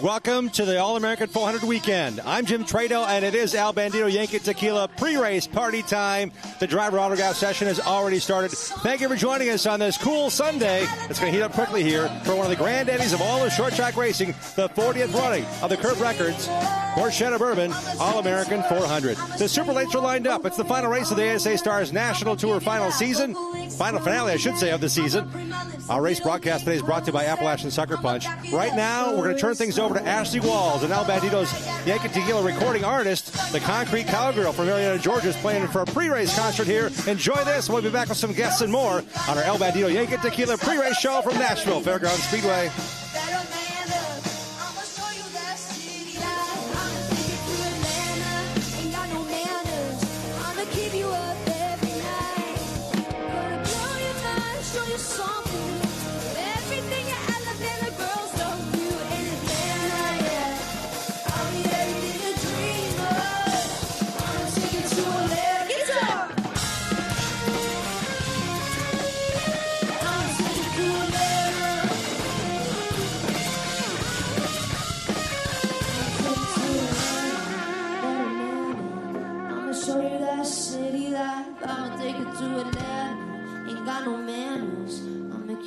Welcome to the All-American 400 weekend. I'm Jim Trado, and it is Bandido Yankee Tequila pre-race party time. The driver autograph session has already started. Thank you for joining us on this cool Sunday. It's going to heat up quickly here for one of the granddaddies of all of short track racing, the 40th running of the Curve Records Horchata Bourbon All-American 400. The Super Lates are lined up. It's the final race of the ASA Stars National Tour final finale, I should say, of the season. Our race broadcast today is brought to you by Appalachian Sucker Punch. Right now, we're going to turn things over to Ashley Walls, and Bandido's Yankee Tequila recording artist. The Concrete Cowgirl from Marietta, Georgia is playing for a pre-race concert here. Enjoy this. We'll be back with some guests and more on our Bandido Yankee Tequila pre-race show from Nashville Fairgrounds Speedway.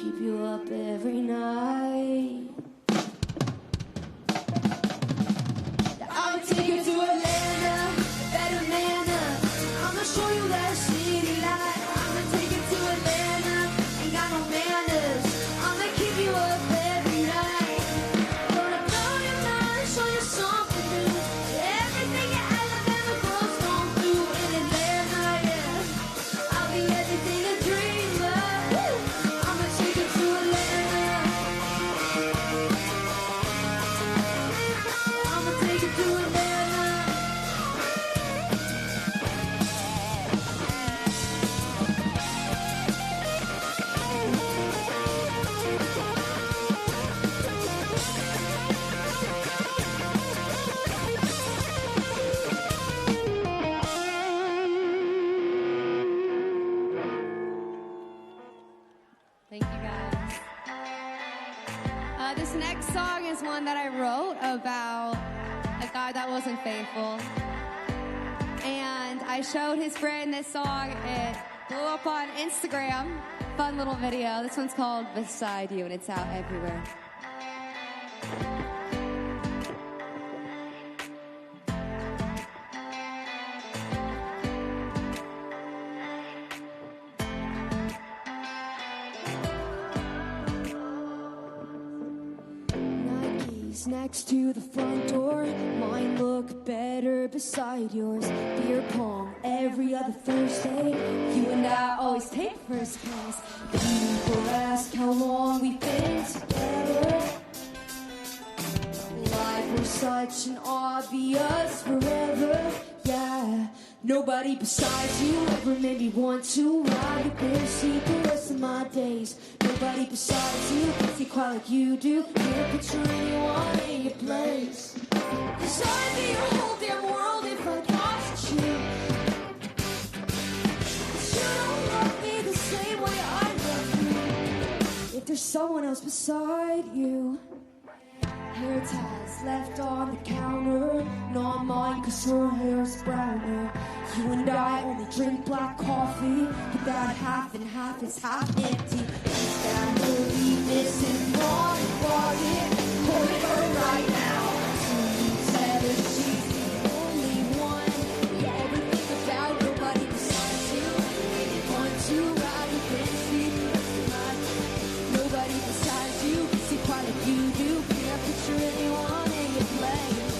Keep you up every night. I'll take you to Atlanta, better Atlanta. I'ma show you that city life. I'ma take you to Atlanta, ain't got no manners. I'ma keep you up every night. Gonna blow your mind, show you something new. Everything your Alabama girls don't do in Atlanta, yeah. I'll be everything a dream of. Thank you, guys. This next song is one that I wrote about a guy that wasn't faithful. And I showed his friend this song. It blew up on Instagram. Fun little video. This one's called Beside You, and it's out everywhere. Next to the front door, mine look better beside yours. Beer pong every other Thursday. You and I always take first place. People ask how long we've been together. Like we're such an obvious forever. Yeah, nobody besides you ever made me want to ride a bear seat the rest of my days. Nobody besides you see quite like you do. Can't picture anyone in your place. 'Cause I'd be your whole damn world if I lost you. 'Cause you don't love me the same way I love you. If there's someone else beside you. Hair ties left on the counter, not mine 'cause her hair's browner. You and I only drink black coffee, but that half and half is half empty. Is that movie missing one body? Hold it her right now. You said that she's the only one you ever think about. Nobody besides you. Want to ride the bench seat the rest of my life. Nobody besides you see quite like you do. Can't picture anyone in your place.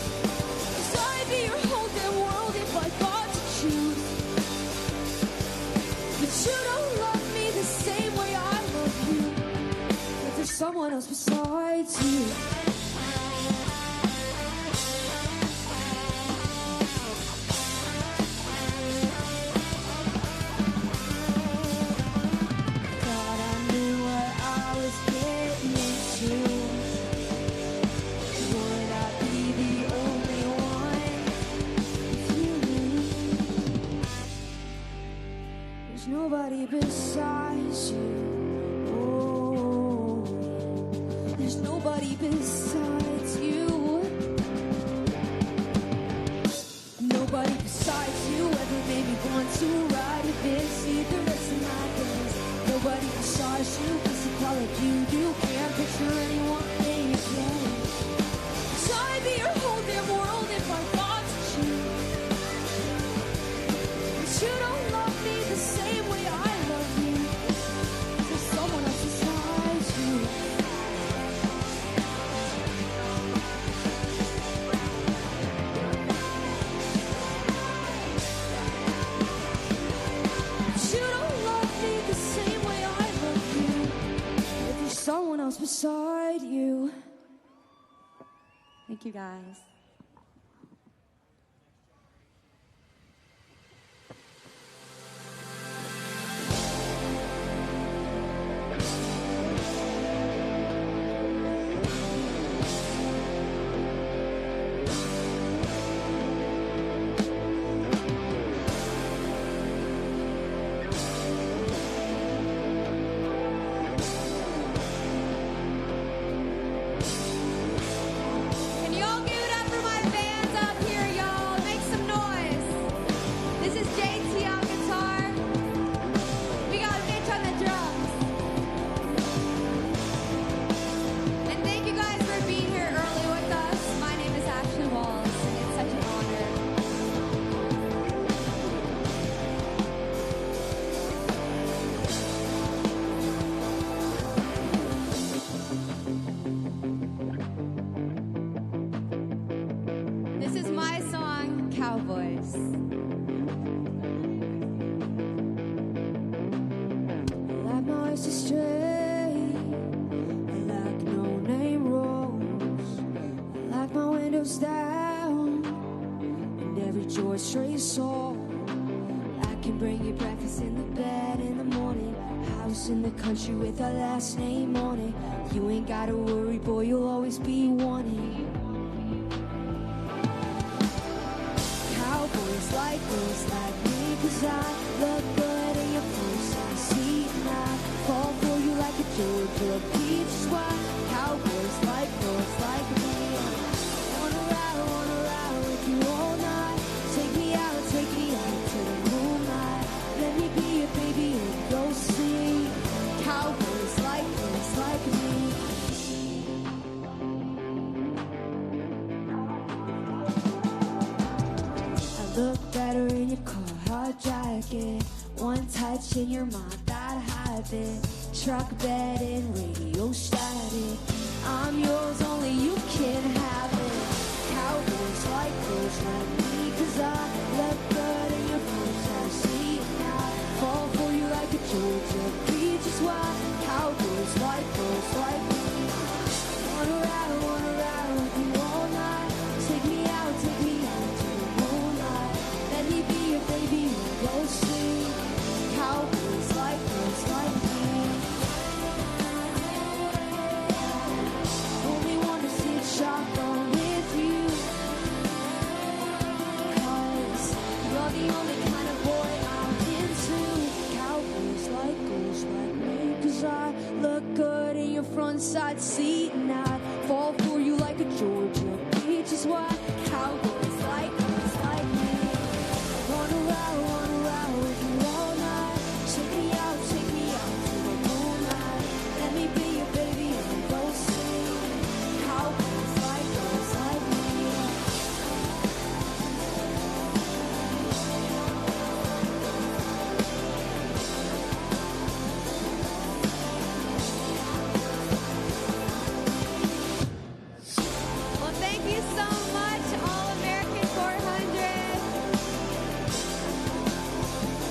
'Cause I'd be your whole damn world if I got to choose. But you don't love me the same way I love you. If there's someone else besides you. Thought I knew what I was getting into. Would I be the only one with you? There's nobody besides you. Oh, there's nobody besides you. to ride a bit, see the rest of my days. Nobody decides you, physical like you do. Can't picture anyone in your place. So I'd be your whole damn world if I thought that you. But you don't love me the same way I love you. There's someone else besides you. You don't love me the same way I love you. If there's someone else beside you. Thank you, guys. Can you all give it up for my fans up here, y'all? Make some noise. This is JT on guitar. We got Mitch on the drums. And thank you guys for being here early with us. My name is Ashley Walls, and it's such an honor. This is my song, Cowboys. I like my eyes astray. I like no-name rolls. I like my windows down and every George Strait song. I can bring you breakfast in the bed in the morning. House in the country with our last name on it. You ain't gotta worry, boy, you'll always be wanted. Cowboys like girls like me, 'cause I look good in your first I see and I fall for you like a Georgia peach. That's why cowboys like girls like me. Wanna ride with you all night. Take me out to the moonlight. Let me be your baby and go see. Cowboys like girls like me. I look better in your car jacket. One touch and you're my bad habit. Truck bed and radio static. I'm yours, only you can have it. Cowboys like girls like me, 'cause I look good in your first class seat. And I fall for you like a Georgia peach. Is why cowboys like girls like me. Wanna ride with you all night. Take me out to the moonlight. Let me be your baby and go see. Cowboys like girls like me. Only wanna sit shotgun with you. 'Cause you're the only kind of boy I'm into. Cowboys like girls like me. 'Cause I look good in your front side seat. And I fall for you like a Georgia peach. Is why cowboys like girls like me. Wanna ride with you all night. Take me out to the moonlight. Let me be your baby and go see. Cowboys like girls like me. Well, thank you so much, All American 400.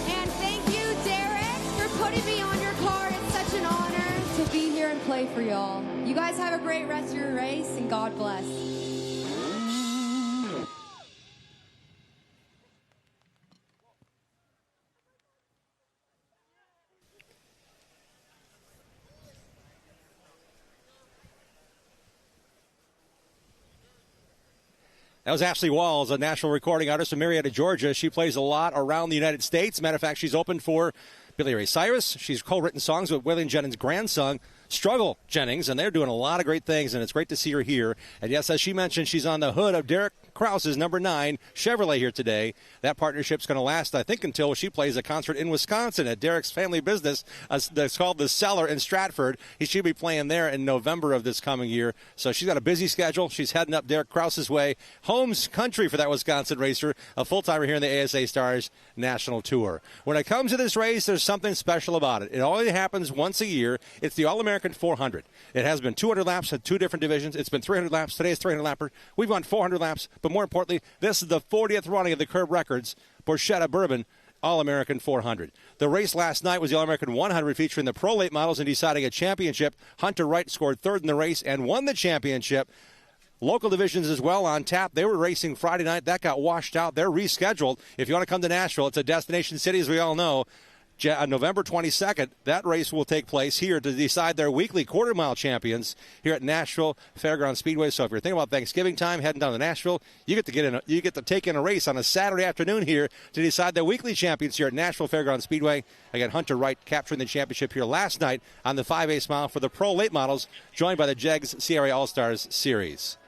And thank you, Derek, for putting me on your card. It's such an honor to be here and play for y'all. You guys have a great rest of your race, and God bless. That was Ashley Walls, a national recording artist from Marietta, Georgia. She plays a lot around the United States. Matter of fact, she's opened for Billy Ray Cyrus. She's co-written songs with Waylon Jennings' grandson, Struggle Jennings, and they're doing a lot of great things, and it's great to see her here. And yes, as she mentioned, she's on the hood of Derek Krause's number 9 Chevrolet here today. That partnership's going to last, I think, until she plays a concert in Wisconsin at Derek's family business that's called The Cellar in Stratford. He should be playing there in November of this coming year. So she's got a busy schedule. She's heading up Derek Krause's way. Home's country for that Wisconsin racer, a full-timer here in the ASA Stars National Tour. When it comes to this race, there's something special about it. It only happens once a year. It's the All-American 400. It has been 200 laps at 2 different divisions. It's been 300 laps. Today's 300 lapper. We've gone 400 laps. But more importantly, this is the 40th running of the Curb Records Borchetta Bourbon All-American 400. The race last night was the All-American 100 featuring the Pro Late Models and deciding a championship. Hunter Wright scored third in the race and won the championship. Local divisions as well on tap. They were racing Friday night. That got washed out. They're rescheduled. If you want to come to Nashville, it's a destination city, as we all know. On November 22nd, that race will take place here to decide their weekly quarter-mile champions here at Nashville Fairgrounds Speedway. So if you're thinking about Thanksgiving time, heading down to Nashville, you get to take in a race on a Saturday afternoon here to decide their weekly champions here at Nashville Fairgrounds Speedway. Again, Hunter Wright capturing the championship here last night on the 5-ace mile for the Pro Late Models, joined by the JEGS CRA All-Stars Series.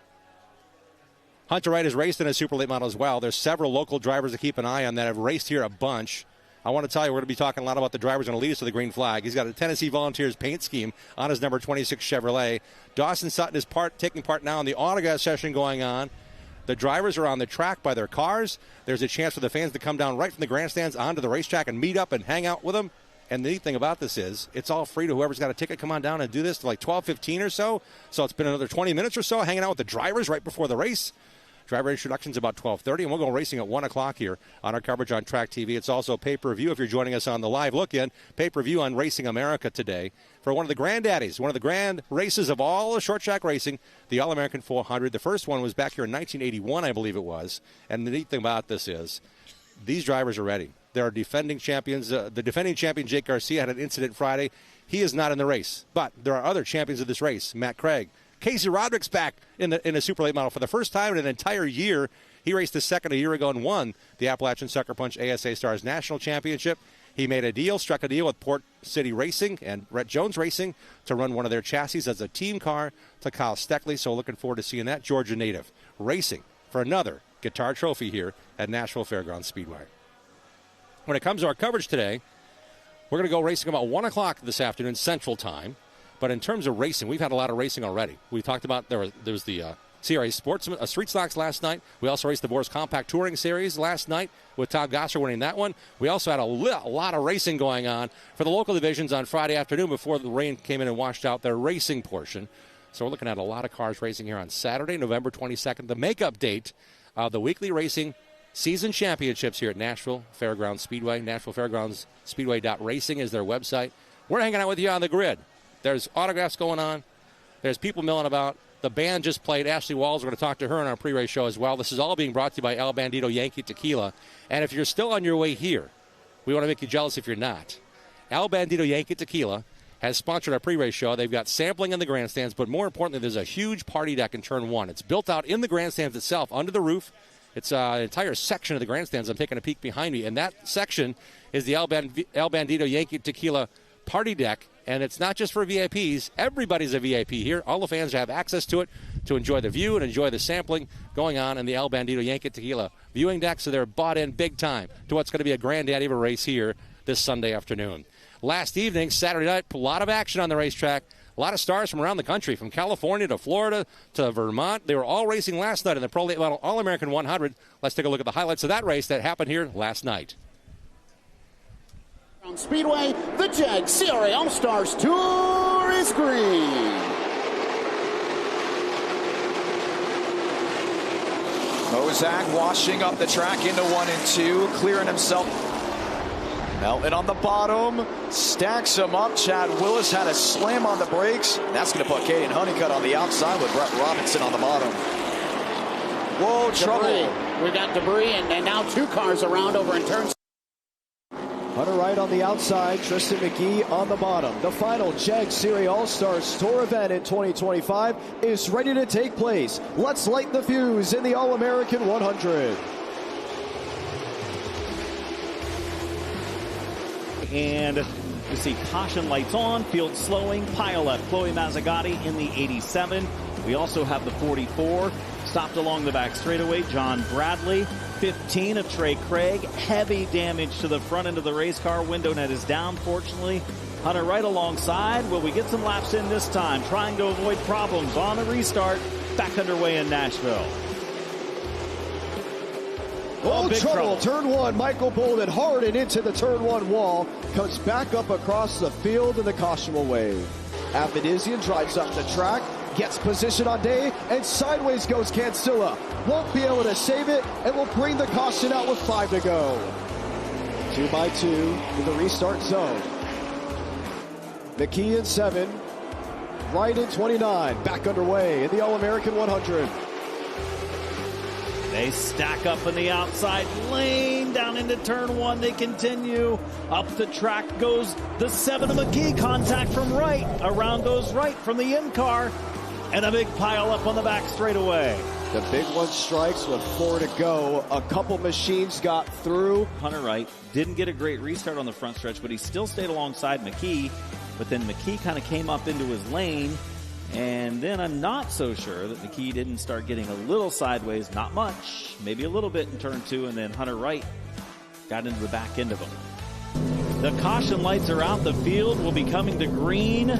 Hunter Wright has raced in a super late model as well. There's several local drivers to keep an eye on that have raced here a bunch. I want to tell you, we're going to be talking a lot about the drivers going to lead us to the green flag. He's got a Tennessee Volunteers paint scheme on his number 26 Chevrolet. Dawson Sutton is taking part now in the autograph session going on. The drivers are on the track by their cars. There's a chance for the fans to come down right from the grandstands onto the racetrack and meet up and hang out with them. And the neat thing about this is it's all free to whoever's got a ticket. Come on down and do this to like 12:15 or so. So it's been another 20 minutes or so hanging out with the drivers right before the race. Driver introductions about 12:30, and we'll go racing at 1 o'clock here on our coverage on Track TV. It's also pay-per-view if you're joining us on the live look-in. Pay-per-view on Racing America today for one of the granddaddies, one of the grand races of all the short track racing, the All-American 400. The first one was back here in 1981, I believe it was. And the neat thing about this is these drivers are ready. They're defending champions. The defending champion, Jake Garcia, had an incident Friday. He is not in the race, but there are other champions of this race. Matt Craig. Casey Roderick's back in a super late model for the first time in an entire year. He raced the second a year ago and won the Appalachian Sucker Punch ASA Stars National Championship. He made a deal, struck a deal with Port City Racing and Rhett Jones Racing to run one of their chassis as a team car to Kyle Steckley. So looking forward to seeing that. Georgia native racing for another guitar trophy here at Nashville Fairgrounds Speedway. When it comes to our coverage today, we're going to go racing about 1 o'clock this afternoon Central Time. But in terms of racing, we've had a lot of racing already. We talked about there was the CRA Sportsman Street Stocks last night. We also raced the Boris Compact Touring Series last night with Todd Gosser winning that one. We also had a lot of racing going on for the local divisions on Friday afternoon before the rain came in and washed out their racing portion. So we're looking at a lot of cars racing here on Saturday, November 22nd, the makeup date of the weekly racing season championships here at Nashville Fairgrounds Speedway. Nashville Fairgrounds Speedway.racing is their website. We're hanging out with you on the grid. There's autographs going on. There's people milling about. The band just played. Ashley Walls, we're going to talk to her on our pre-race show as well. This is all being brought to you by El Bandido Yankee Tequila. And if you're still on your way here, we want to make you jealous if you're not. El Bandido Yankee Tequila has sponsored our pre-race show. They've got sampling in the grandstands, but more importantly, there's a huge party deck in Turn 1. It's built out in the grandstands itself, under the roof. It's an entire section of the grandstands. I'm taking a peek behind me, and that section is the El Bandido Yankee Tequila party deck. And it's not just for VIPs. Everybody's a VIP here. All the fans have access to it to enjoy the view and enjoy the sampling going on in the El Bandido Yankee Tequila viewing deck. So they're bought in big time to what's going to be a granddaddy of a race here this Sunday afternoon. Last evening, Saturday night, a lot of action on the racetrack. A lot of stars from around the country, from California to Florida to Vermont. They were all racing last night in the Pro Late Model All-American 100. Let's take a look at the highlights of that race that happened here last night. Speedway, the JEGS CRA All-Stars Tour is green. Mozak washing up the track into 1 and 2, clearing himself. Melton on the bottom, stacks him up. Chad Willis had a slam on the brakes. That's going to put Caden Honeycutt on the outside with Brett Robinson on the bottom. Whoa, trouble. We got debris, and now 2 cars around over in turns. Hunter Wright on the outside, Tristan McGee on the bottom. The final JEGS CRA All-Stars Tour event in 2025 is ready to take place. Let's light the fuse in the All-American 100. And you see caution lights on, field slowing, pile left, Chloe Mazzagatti in the 87. We also have the 44. Stopped along the back straightaway, John Bradley. 15 of Trey Craig. Heavy damage to the front end of the race car. Window net is down, fortunately. Hunter Wright alongside. Will we get some laps in this time? Trying to avoid problems on the restart. Back underway in Nashville. Oh, big trouble. Turn 1, Michael Bolden hard and into the turn 1 wall. Comes back up across the field and the caution will wave. Bandido drives up the track. Gets position on Day, and sideways goes Cancilla. Won't be able to save it, and will bring the caution out with 5 to go. 2 by 2 in the restart zone. McKee in 7. Wright in 29. Back underway in the All-American 100. They stack up in the outside lane. Down into turn 1. They continue. Up the track goes the 7 of McKee. Contact from Wright. Around goes Wright from the in-car. And a big pile up on the back straightaway. The big one strikes with 4 to go. A couple machines got through. Hunter Wright didn't get a great restart on the front stretch, but he still stayed alongside McKee. But then McKee kind of came up into his lane. And then I'm not so sure that McKee didn't start getting a little sideways. Not much. Maybe a little bit in turn 2. And then Hunter Wright got into the back end of him. The caution lights are out. The field will be coming to green.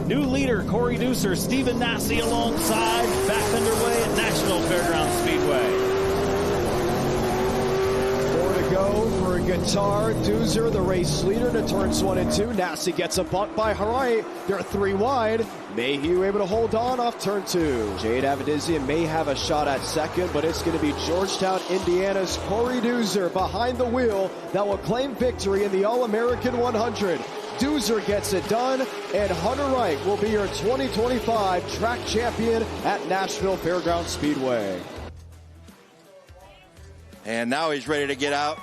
New leader, Corey Deucer, Stephen Nasse alongside, back underway at Nashville Fairgrounds Speedway. 4 to go for Guitar. Deucer, the race leader, to turns 1 and 2. Nasse gets a bunt by Harai. They're 3 wide. Mayhew able to hold on off turn 2. Jade Avedizian may have a shot at second, but it's going to be Georgetown, Indiana's Corey Deucer behind the wheel that will claim victory in the All-American 100. Deucer gets it done, and Hunter Wright will be your 2025 track champion at Nashville Fairgrounds Speedway. And now he's ready to get out.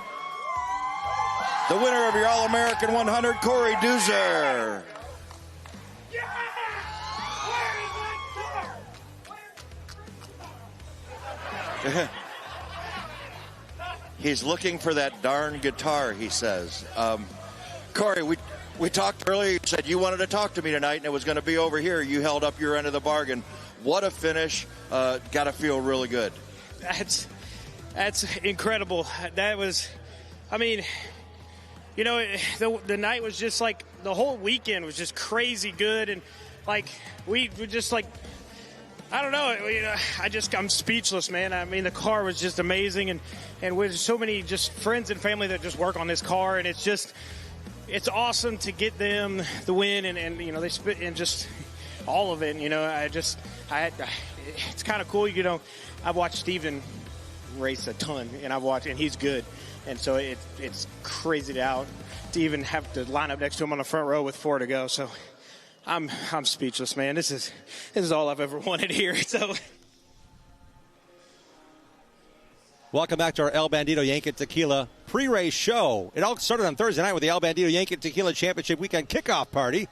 The winner of your All-American 100, Corey Deucer. He's looking for that darn guitar, he says. Corey, we talked earlier. You said you wanted to talk to me tonight, and it was going to be over here. You held up your end of the bargain. What a finish. Got to feel really good. That's incredible. That was, I mean, you know, the night was just like, the whole weekend was just crazy good. And, like, we were just like, I don't know. You know, I'm speechless, man. I mean, the car was just amazing. And with so many just friends and family that just work on this car. And it's just, it's awesome to get them the win, and you know, they spit and just all of it. And, you know, it's kind of cool. You know, I've watched Steven race a ton, and he's good. And so it's crazy to even have to line up next to him on the front row with 4 to go. So I'm speechless, man. This is all I've ever wanted here. So. Welcome back to our El Bandido Yankee Tequila pre-race show. It all started on Thursday night with the El Bandido Yankee Tequila Championship Weekend kickoff party.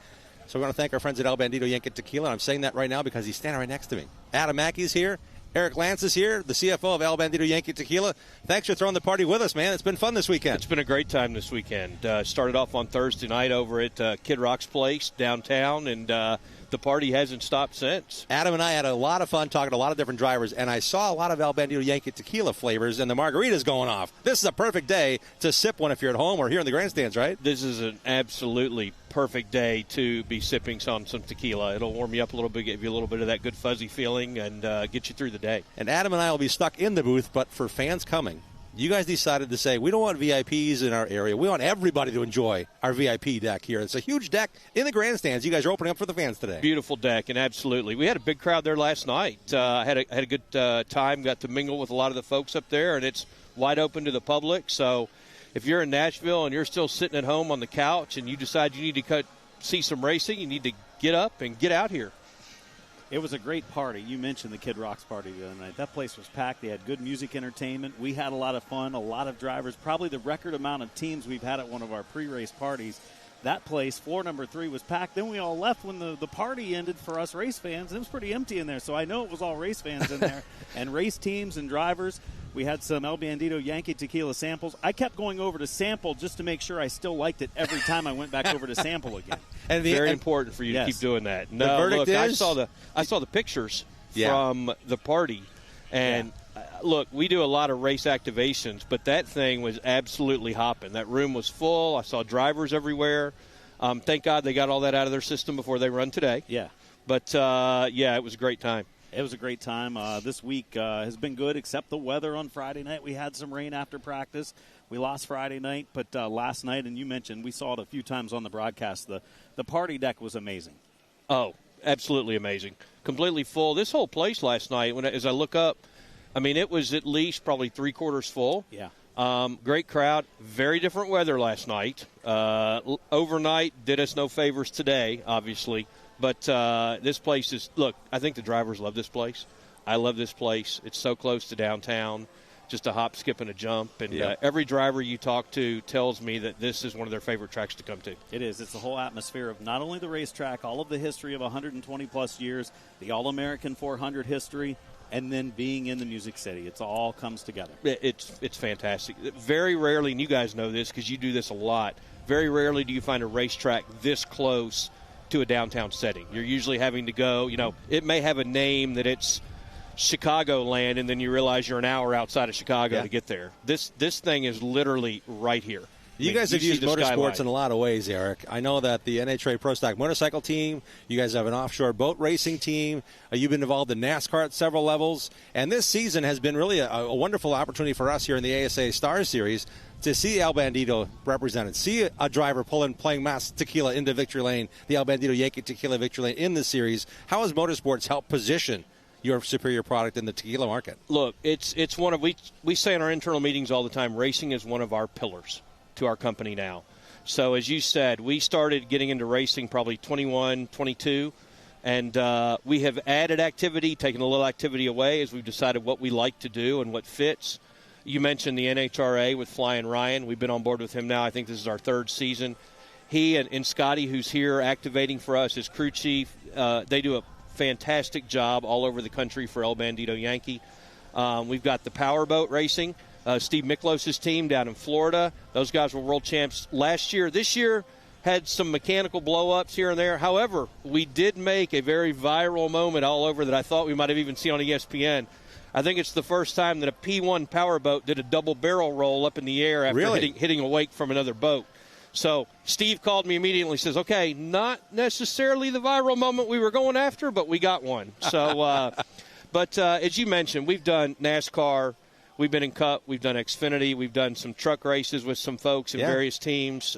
So we want to thank our friends at El Bandido Yankee Tequila. I'm saying that right now because he's standing right next to me. Adam Mackey's here. Eric Lance is here, the CFO of El Bandido Yankee Tequila. Thanks for throwing the party with us, man. It's been fun this weekend. It's been a great time this weekend. Started off on Thursday night over at Kid Rock's place downtown, and the party hasn't stopped since. Adam and I had a lot of fun talking to a lot of different drivers, and I saw a lot of El Bandido Yankee Tequila flavors, and the margaritas going off. This is a perfect day to sip one if you're at home or here in the grandstands, right? This is an absolutely perfect day to be sipping some tequila. It'll warm you up a little bit, give you a little bit of that good fuzzy feeling, and get you through the day. And Adam and I will be stuck in the booth, but for fans coming, you guys decided to say, we don't want VIPs in our area. We want everybody to enjoy our VIP deck here. It's a huge deck in the grandstands. You guys are opening up for the fans today. Beautiful deck, and absolutely. We had a big crowd there last night. Had a good time, got to mingle with a lot of the folks up there, and it's wide open to the public. So if you're in Nashville and you're still sitting at home on the couch and you decide you need to see some racing, you need to get up and get out here. It was a great party. You mentioned the Kid Rock's party the other night. That place was packed. They had good music entertainment. We had a lot of fun, a lot of drivers, probably the record amount of teams we've had at one of our pre-race parties. That place, floor number 3, was packed. Then we all left when the party ended for us race fans. It was pretty empty in there, so I know it was all race fans in there and race teams and drivers. We had some El Bandido Yankee Tequila samples. I kept going over to sample just to make sure I still liked it every time I went back over to sample again. And very important for you to keep doing that. No, the verdict look, is? I saw the pictures from the party. And look, we do a lot of race activations, but that thing was absolutely hopping. That room was full. I saw drivers everywhere. Thank God they got all that out of their system before they run today. Yeah. But, it was a great time. It was a great time. This week has been good, except the weather on Friday night. We had some rain after practice. We lost Friday night, but last night, and you mentioned, we saw it a few times on the broadcast, the party deck was amazing. Oh, absolutely amazing. Completely full. This whole place last night, as I look up, I mean, it was at least probably three-quarters full. Yeah. Great crowd. Very different weather last night. Overnight did us no favors today, obviously. But this place is, look, I think the drivers love this place. I love this place. It's so close to downtown, just a hop, skip, and a jump. And every driver you talk to tells me that this is one of their favorite tracks to come to. It is. It's the whole atmosphere of not only the racetrack, all of the history of 120-plus years, the All-American 400 history, and then being in the Music City. It all comes together. It's fantastic. Very rarely, and you guys know this because you do this a lot, very rarely do you find a racetrack this close to a downtown setting. You're usually having to go, it may have a name that it's Chicagoland, and then you realize you're an hour outside of Chicago to get there. This thing is literally right here. You guys have used motorsports in a lot of ways, Eric. I know that the NHRA Pro Stock motorcycle team, you guys have an offshore boat racing team. You've been involved in NASCAR at several levels. And this season has been really a wonderful opportunity for us here in the ASA Star Series to see El Bandido represented, see a driver playing mass tequila into victory lane, the El Bandido Yankee Tequila victory lane in the series. How has motorsports helped position your superior product in the tequila market? Look, it's one of, we say in our internal meetings all the time, racing is one of our pillars to our company now. So as you said, we started getting into racing probably 21, 22, and we have added activity, taken a little activity away as we've decided what we like to do and what fits. You mentioned the NHRA with Flying Ryan. We've been on board with him now. I think this is our third season. He and Scotty, who's here activating for us as crew chief, they do a fantastic job all over the country for El Bandido Yankee. We've got the powerboat racing. Steve Miklos' team down in Florida. Those guys were world champs last year. This year had some mechanical blow-ups here and there. However, we did make a very viral moment all over that I thought we might have even seen on ESPN. I think it's the first time that a P1 powerboat did a double barrel roll up in the air after hitting a wake from another boat. So Steve called me immediately and says, okay, not necessarily the viral moment we were going after, but we got one. So, but as you mentioned, we've done NASCAR. We've been in Cup. We've done Xfinity. We've done some truck races with some folks in various teams.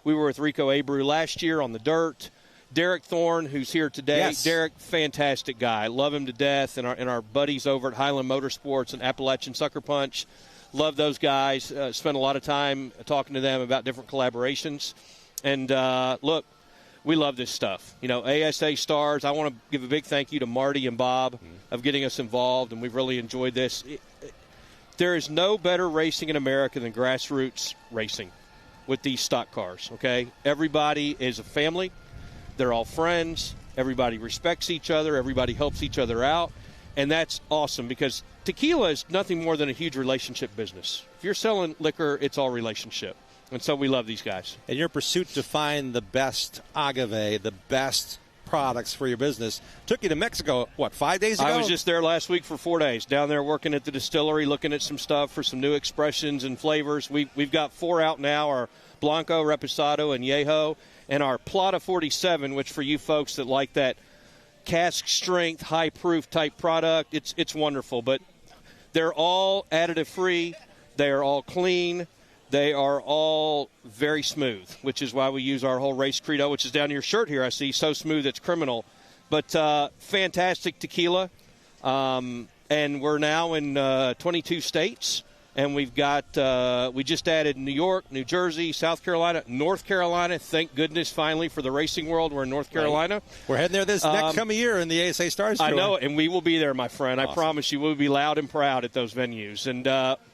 We were with Rico Abreu last year on the dirt. Derek Thorne, who's here today. Yes. Derek, fantastic guy. Love him to death. And our buddies over at Highland Motorsports and Appalachian Sucker Punch. Love those guys. Spent a lot of time talking to them about different collaborations. And, look, we love this stuff. ASA Stars, I want to give a big thank you to Marty and Bob of getting us involved, and we've really enjoyed this. There is no better racing in America than grassroots racing with these stock cars, okay? Everybody is a family. They're all friends. Everybody respects each other. Everybody helps each other out. And that's awesome because tequila is nothing more than a huge relationship business. If you're selling liquor, it's all relationship. And so we love these guys. In your pursuit to find the best agave, the best products for your business, took you to Mexico, 5 days ago? I was just there last week for 4 days, down there working at the distillery, looking at some stuff for some new expressions and flavors. We've got 4 out now, our Blanco, Reposado, and Yeho, and our Plata 47, which for you folks that like that cask strength, high proof type product, it's wonderful. But they're all additive free. They are all clean. They are all very smooth, which is why we use our whole race credo, which is down your shirt here, I see. So smooth, it's criminal. But fantastic tequila. And we're now in 22 states. And we've got, we just added New York, New Jersey, South Carolina, North Carolina. Thank goodness, finally, for the racing world, we're in North Carolina. Right. We're heading there this next coming year in the ASA Stars Tour. I know, and we will be there, my friend. Awesome. I promise you, we'll be loud and proud at those venues. And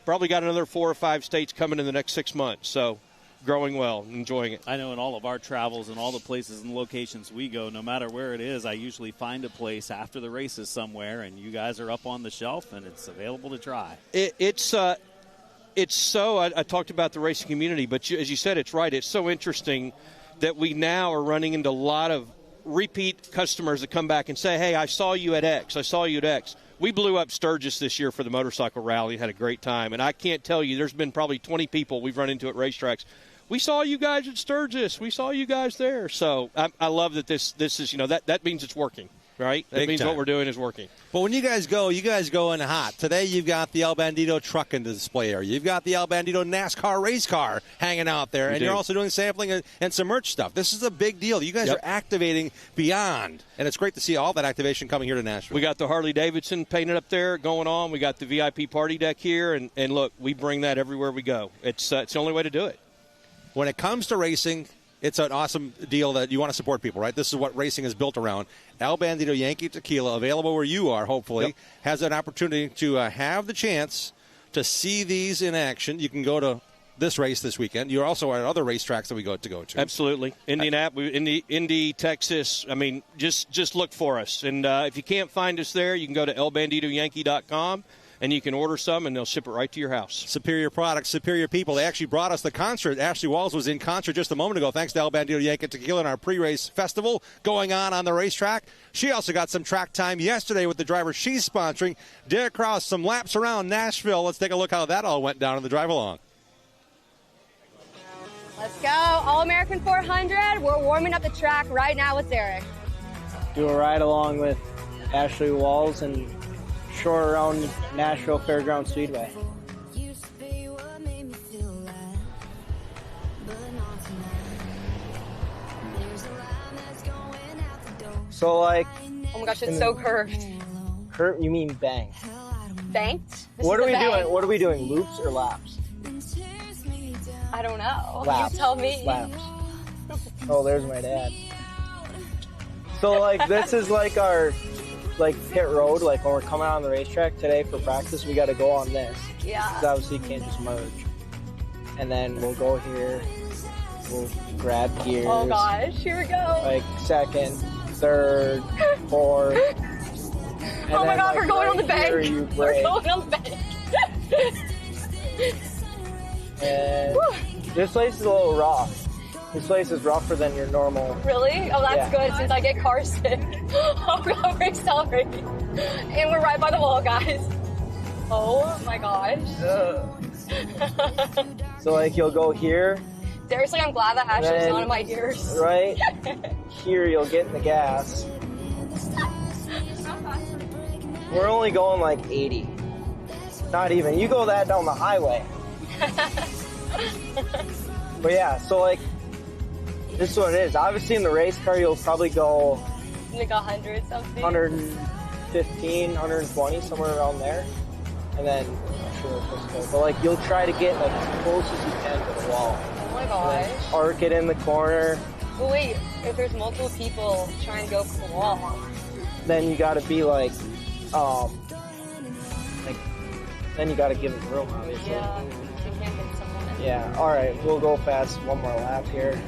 probably got another 4 or 5 states coming in the next 6 months. So growing well, enjoying it. I know in all of our travels and all the places and locations we go, no matter where it is, I usually find a place after the races somewhere, and you guys are up on the shelf, and it's available to try. It's so, I talked about the racing community, but as you said, it's right. It's so interesting that we now are running into a lot of repeat customers that come back and say, hey, I saw you at X. I saw you at X. we blew up Sturgis this year for the motorcycle rally, had a great time. And I can't tell you, there's been probably 20 people we've run into at racetracks. We saw you guys at Sturgis. We saw you guys there. So I love that this is, that means it's working, right? That Big means time. what we're doing is working. But when you guys go in hot. Today you've got the El Bandido truck in the display area. You've got the El Bandido NASCAR race car hanging out there. And you're also doing sampling and some merch stuff. This is a big deal. You guys are activating beyond. And it's great to see all that activation coming here to Nashville. We got the Harley-Davidson painted up there going on. We got the VIP party deck here. And look, we bring that everywhere we go. It's the only way to do it. When it comes to racing, it's an awesome deal that you want to support people, right? This is what racing is built around. El Bandido Yankee Tequila, available where you are, hopefully, has an opportunity to have the chance to see these in action. You can go to this race this weekend. You're also at other racetracks that we go to. Absolutely. Indianapolis, Indy, Texas. I mean, just look for us. And if you can't find us there, you can go to elbandidoyankee.com. And you can order some, and they'll ship it right to your house. Superior products, superior people. They actually brought us the concert. Ashley Walls was in concert just a moment ago, thanks to El Bandido Yankee Tequila and our pre-race festival going on the racetrack. She also got some track time yesterday with the driver she's sponsoring. Derek Cross, some laps around Nashville. Let's take a look how that all went down in the drive-along. Let's go. All-American 400. We're warming up the track right now with Derek. Do a ride along with Ashley Walls and shore around Nashville Fairgrounds Speedway. So oh my gosh, it's so curved. Curved? You mean bang? Banked? What are we doing? What are we doing? Loops or laps? I don't know. Laps. You tell me. Laps. Oh, there's my dad. So this is our pit road, when we're coming out on the racetrack today for practice, we got to go on this. Yeah. Because obviously you can't just merge. And then we'll go here, we'll grab gears. Oh gosh, here we go. Second, third, fourth. Oh my god, we're going on the bank. We're going on the bank. And this place is a little rough. This place is rougher than your normal. Really? Oh, that's good since I get car sick. Oh god, we're accelerating. And we're right by the wall, guys. Oh my gosh. So you'll go here. Seriously, I'm glad that Ashley's not in my ears. Right? Here you'll get in the gas. We're only going 80. Not even. You go that down the highway. But yeah, so this is what it is. Obviously in the race car you'll probably go 100 something. 115, 120, somewhere around there. And then I'm not sure what this goes. But you'll try to get as close as you can to the wall. Oh my gosh. Arc it in the corner. But wait, if there's multiple people trying to go for the wall, then you gotta be then you gotta give it room, obviously. Yeah, you can't hit someone. Yeah, alright, we'll go fast one more lap here.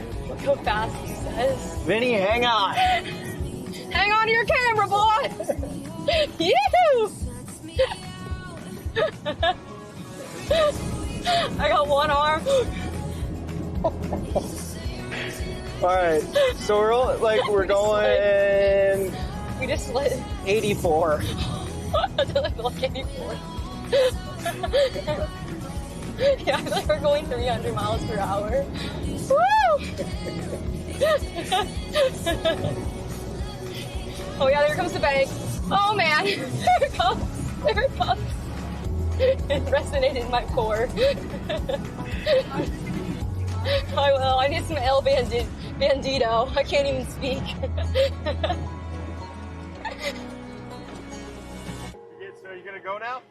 Go fast, he says. Vinny, hang on. Hang on to your camera, boy. Yoo! I got one arm. Alright, so we're going. We just slid. 84. I didn't like 84. Yeah, I feel like we're going 300 miles per hour. Woo! Oh yeah, there comes the bank. Oh man, there it comes. There it comes. It resonated in my core. I will. I need some El Bandido. I can't even speak. So are you gonna go now?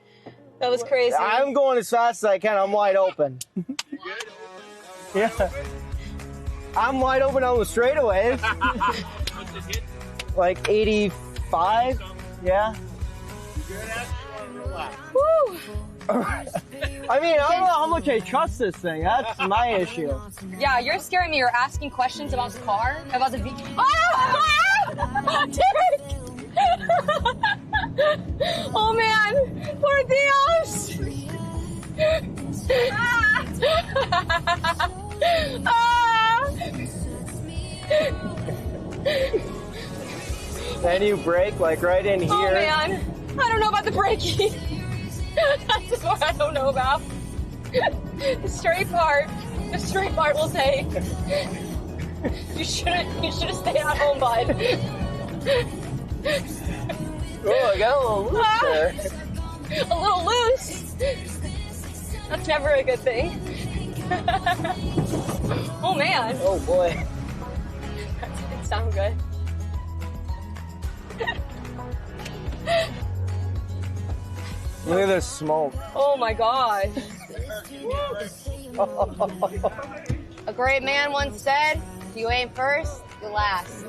That was crazy. I'm going as fast as I can. I'm wide open. You good? Yeah. I'm wide open on the straightaways. What's it hit? 85. Yeah. You good, Ash? You want to relax? Woo! I mean, I don't know how much I trust this thing. That's my issue. Yeah, you're scaring me. You're asking questions about the car, about the vehicle. Oh! Derek! Oh man! Por Dios! Then you brake right in here. Oh man! I don't know about the braking. That's the part I don't know about. The straight part will say, you should have stayed at home, bud. Oh, I got a little loose there. A little loose. That's never a good thing. Oh man. Oh boy. That didn't sound good. Look at this smoke. Oh my gosh. A great man once said, if you ain't first, you last.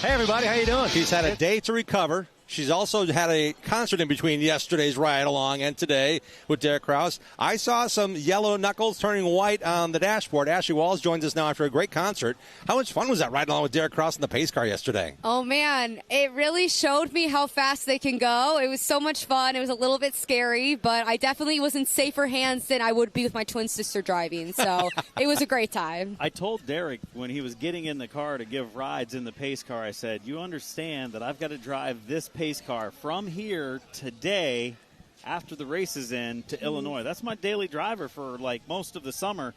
Hey, everybody. How you doing? She's had a day to recover. She's also had a concert in between yesterday's ride-along and today with Derek Kraus. I saw some yellow knuckles turning white on the dashboard. Ashley Walls joins us now after a great concert. How much fun was that riding along with Derek Kraus in the pace car yesterday? Oh, man. It really showed me how fast they can go. It was so much fun. It was a little bit scary, but I definitely was in safer hands than I would be with my twin sister driving. So it was a great time. I told Derek when he was getting in the car to give rides in the pace car, I said, you understand that I've got to drive this pace car from here today after the race is in to Illinois. That's my daily driver for like most of the summer.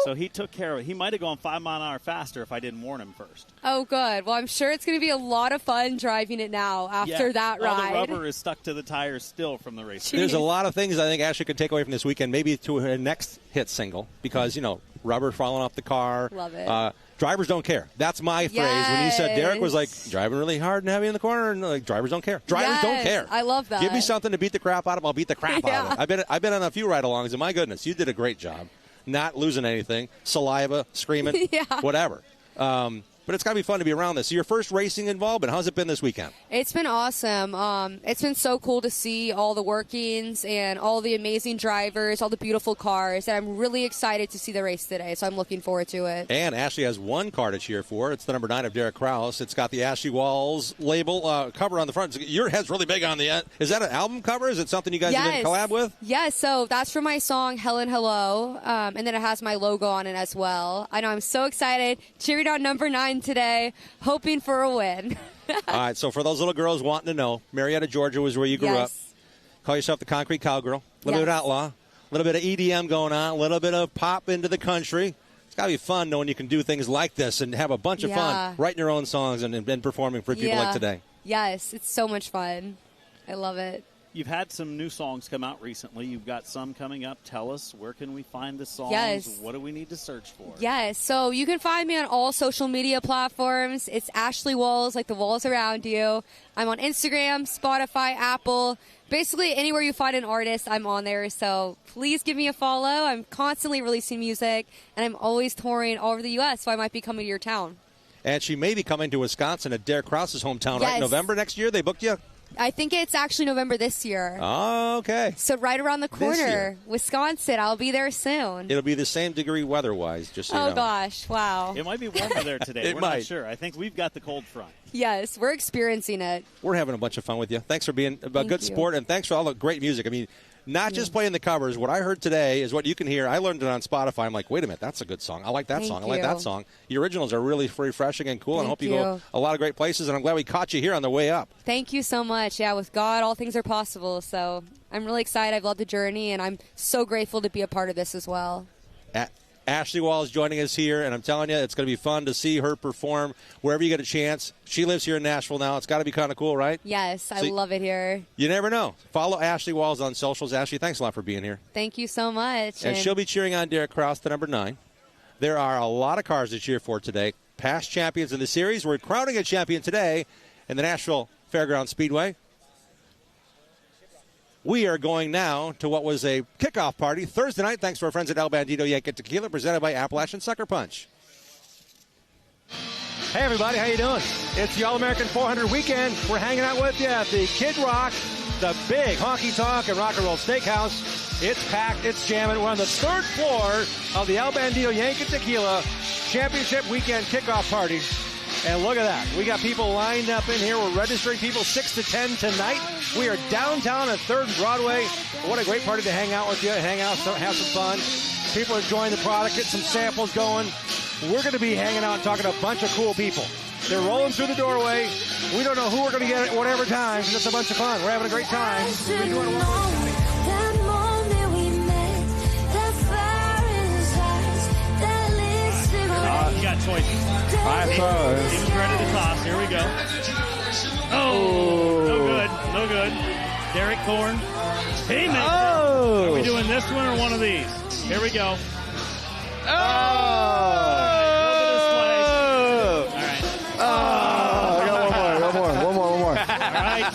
So he took care of it. He might have gone 5 miles an hour faster if I didn't warn him first. Oh, good. Well, I'm sure it's going to be a lot of fun driving it now after that ride. All the rubber is stuck to the tires still from the race. There's a lot of things I think Ashley could take away from this weekend, maybe to her next hit single, because, rubber falling off the car. Love it. Drivers don't care. That's my phrase. When he said Derek was like driving really hard and heavy in the corner, and like drivers don't care. Drivers don't care. I love that. Give me something to beat the crap out of. I'll beat the crap out of it. I've been on a few ride-alongs, and my goodness, you did a great job. Not losing anything, saliva, screaming, whatever. But it's got to be fun to be around this. So your first racing involvement, how's it been this weekend? It's been awesome. It's been so cool to see all the workings and all the amazing drivers, all the beautiful cars, and I'm really excited to see the race today, so I'm looking forward to it. And Ashley has one car to cheer for. It's the number 9 of Derek Kraus. It's got the Ashley Walls label cover on the front. Your head's really big on the end. Is that an album cover? Is it something you guys have been collab with? Yes, so that's for my song Helen Hello, and then it has my logo on it as well. I know I'm so excited. Cheering on number 9 today, hoping for a win. All right, so for those little girls wanting to know, Marietta, Georgia was where you grew up. Call yourself the Concrete Cowgirl. A little bit of outlaw, a little bit of EDM going on, a little bit of pop into the country. It's got to be fun knowing you can do things like this and have a bunch of fun writing your own songs and performing for people like today. Yes, it's so much fun. I love it. You've had some new songs come out recently. You've got some coming up. Tell us, where can we find the songs? Yes. What do we need to search for? Yes, so you can find me on all social media platforms. It's Ashley Walls, like the walls around you. I'm on Instagram, Spotify, Apple. Basically, anywhere you find an artist, I'm on there. So please give me a follow. I'm constantly releasing music, and I'm always touring all over the U.S., so I might be coming to your town. And she may be coming to Wisconsin at Derek Kraus's hometown, right? November next year? They booked you? I think it's actually November this year. Oh, okay. So right around the corner, Wisconsin. I'll be there soon. It'll be the same degree weather-wise, just so you know. Oh, gosh. Wow. It might be warmer there today. We're not sure. I think we've got the cold front. Yes, we're experiencing it. We're having a bunch of fun with you. Thanks for being a good sport, and thanks for all the great music. I mean, not just playing the covers. What I heard today is what you can hear. I learned it on Spotify. I'm like, wait a minute, that's a good song. I like that song. I like that song. The originals are really refreshing and cool, and I hope you go a lot of great places, and I'm glad we caught you here on the way up. Thank you so much. Yeah, with God, all things are possible, so I'm really excited. I've loved the journey, and I'm so grateful to be a part of this as well. Ashley Walls joining us here, and I'm telling you, it's going to be fun to see her perform wherever you get a chance. She lives here in Nashville now. It's got to be kind of cool, right? Yes, I love it here. You never know. Follow Ashley Walls on socials. Ashley, thanks a lot for being here. Thank you so much. And she'll be cheering on Derek Kraus, the number 9. There are a lot of cars to cheer for today. Past champions in the series. We're crowning a champion today in the Nashville Fairgrounds Speedway. We are going now to what was a kickoff party Thursday night, thanks to our friends at Bandido Yankee Tequila, presented by Appalachian Sucker Punch. Hey, everybody. How you doing? It's the All-American 400 weekend. We're hanging out with you at the Kid Rock, the big honky-tonk and rock and roll steakhouse. It's packed. It's jamming. We're on the 3rd floor of the Bandido Yankee Tequila Championship Weekend Kickoff Party. And look at that. We got people lined up in here. We're registering people 6 to 10 tonight. We are downtown at 3rd and Broadway. What a great party to hang out with you, hang out, have some fun. People are enjoying the product, get some samples going. We're going to be hanging out and talking to a bunch of cool people. They're rolling through the doorway. We don't know who we're going to get at whatever time because it's a bunch of fun. We're having a great time. You got choices. I suppose. He was ready to toss. Here we go. Oh, no good. No good. Derek Thorne. He makes it. Are we doing this one or one of these? Here we go. Oh! All right. I got one more. All right.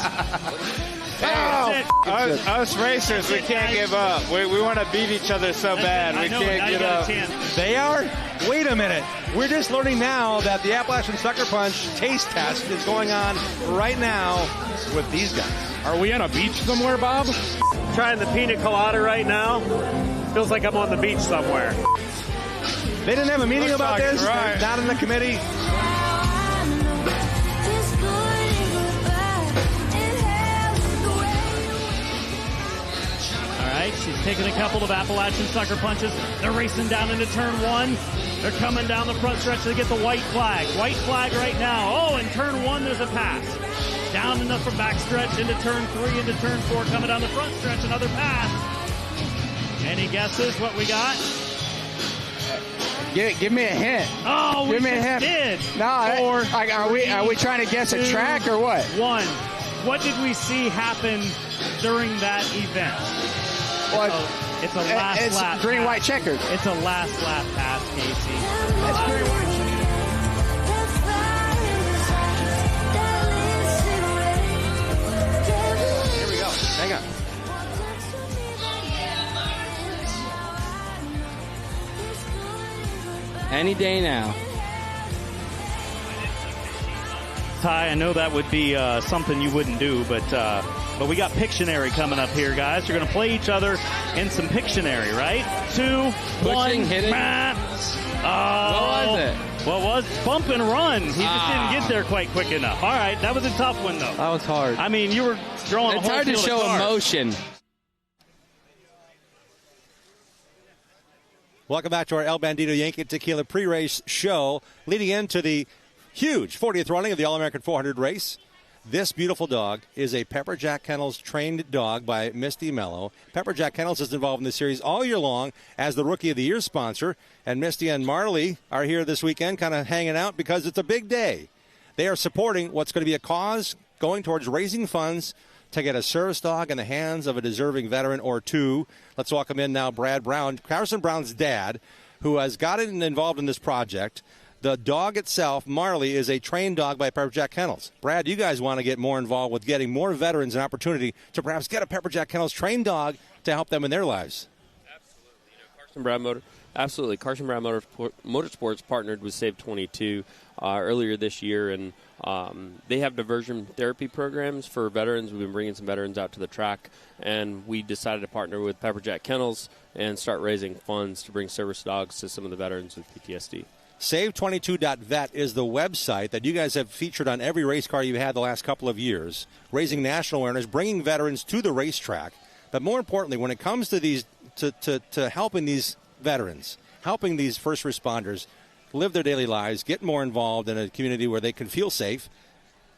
Us racers, we can't give up. We want to beat each other so bad. We can't give up. They are? Wait a minute. We're just learning now that the Appalachian Sucker Punch taste test is going on right now with these guys. Are we on a beach somewhere, Bob? Trying the pina colada right now. Feels like I'm on the beach somewhere. They didn't have a meeting about this? Right. They're not in the committee? All right, she's taking a couple of Appalachian Sucker Punches. They're racing down into turn one. They're coming down the front stretch to get the white flag. White flag right now. Oh, in turn one, there's a pass. Down in the back stretch into turn three, into turn four, coming down the front stretch, another pass. Any guesses what we got? Give me a hint. Oh, we give me a just hint. did. No, are we trying to guess a track or what? One. What did we see happen during that event? What? It's a last lap. It's green, pass. white, checkered. It's a last lap pass, Casey. It's green, white, checkered. Here we go. Hang on. Any day now. Ty, I know that would be something you wouldn't do, but we got Pictionary coming up here, guys. You're going to play each other in some Pictionary, right? 2, 1, hitting. Oh, What was it? What was bump and run? He just didn't get there quite quick enough. All right, that was a tough one, though. That was hard. I mean, you were throwing It's a whole hard to field of show cards. emotion. Welcome back to our El Bandido Yankee Tequila pre-race show, leading into the huge 40th running of the All-American 400 race. This beautiful dog is a Pepper Jack Kennels trained dog by Misty Mello. Pepper Jack Kennels is involved in the series all year long as the Rookie of the Year sponsor, and Misty and Marley are here this weekend kind of hanging out because it's a big day. They are supporting what's going to be a cause going towards raising funds to get a service dog in the hands of a deserving veteran or two. Let's welcome in now Brad Brown, Carson Brown's dad, who has gotten involved in this project. The dog itself, Marley, is a trained dog by Pepper Jack Kennels. Brad, you guys want to get more involved with getting more veterans an opportunity to perhaps get a Pepper Jack Kennels trained dog to help them in their lives. Absolutely. Carson Brown Motorsports partnered with Save 22 earlier this year, and they have diversion therapy programs for veterans. We've been bringing some veterans out to the track, and we decided to partner with Pepper Jack Kennels and start raising funds to bring service dogs to some of the veterans with PTSD. Save22.vet is the website that you guys have featured on every race car you've had the last couple of years, raising national awareness, bringing veterans to the racetrack. But more importantly, when it comes to these, to helping these veterans, helping these first responders live their daily lives, get more involved in a community where they can feel safe,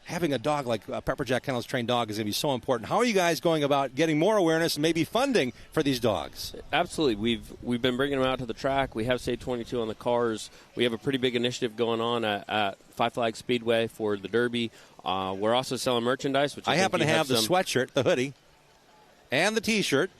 having a dog like a Pepper Jack Kennels trained dog is going to be so important. How are you guys going about getting more awareness and maybe funding for these dogs? Absolutely. We've been bringing them out to the track. We have Save 22 on the cars. We have a pretty big initiative going on at Five Flag Speedway for the Derby. We're also selling merchandise, which I happen to have the sweatshirt, the hoodie, and the T-shirt.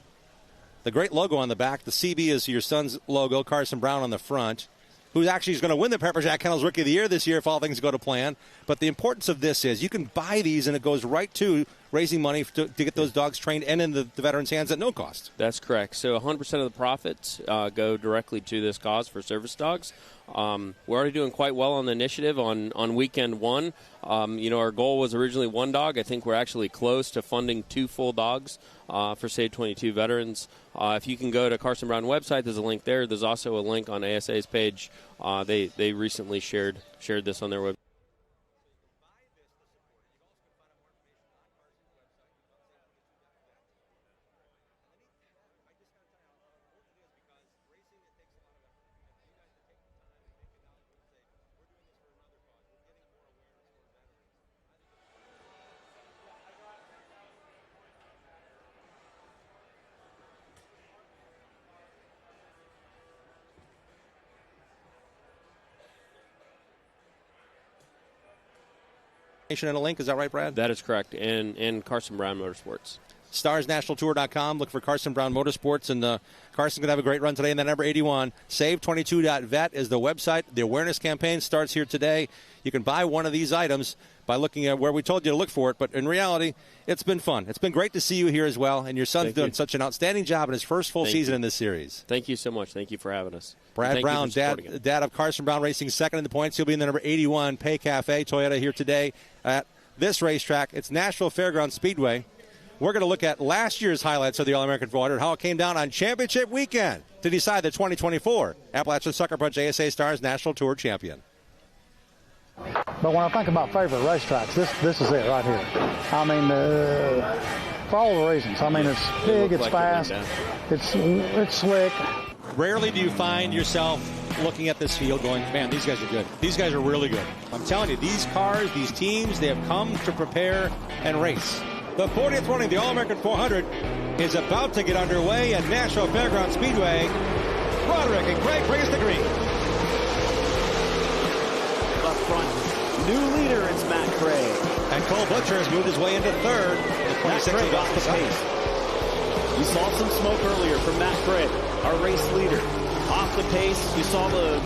The great logo on the back. The CB is your son's logo, Carson Brown on the front, who actually is going to win the Pepper Jack Kennels Rookie of the Year this year if all things go to plan. But the importance of this is you can buy these and it goes right to raising money to get those dogs trained and in the veterans' hands at no cost. That's correct. So 100% of the profits go directly to this cause for service dogs. We're already doing quite well on the initiative on weekend one. Our goal was originally one dog. I think we're actually close to funding 2 full dogs for Save 22 veterans. If you can go to Carson Brown website, there's a link there. There's also a link on ASA's page. They recently shared this on their website. And a link, is that right, Brad? That is correct, and Carson Brown Motorsports. StarsNationalTour.com. Look for Carson Brown Motorsports, and Carson's going to have a great run today. And then number 81, Save22.vet is the website. The awareness campaign starts here today. You can buy one of these items by looking at where we told you to look for it. But in reality, it's been fun. It's been great to see you here as well. And your son's doing such an outstanding job in his first full season in this series. Thank you so much. Thank you for having us. Brad Brown, dad of Carson Brown Racing, second in the points. He'll be in the number 81 Pay Cafe Toyota here today at this racetrack. It's Nashville Fairgrounds Speedway. We're going to look at last year's highlights of the All-American 400, how it came down on championship weekend to decide the 2024 Appalachian Sucker Punch ASA Stars National Tour champion. But when I think about favorite racetracks, this is it right here. I mean, for all the reasons. I mean, it's big, it's fast, it's slick. Rarely do you find yourself looking at this field going, man, these guys are good. These guys are really good. I'm telling you, these cars, these teams, they have come to prepare and race. The 40th running of the All-American 400 is about to get underway at Nashville Fairgrounds Speedway. Roderick and Craig bring us the green. Up front, new leader, it's Matt Craig. And Cole Butcher has moved his way into third. Matt Craig off the pace. We saw some smoke earlier from Matt Craig, our race leader. Off the pace, you saw the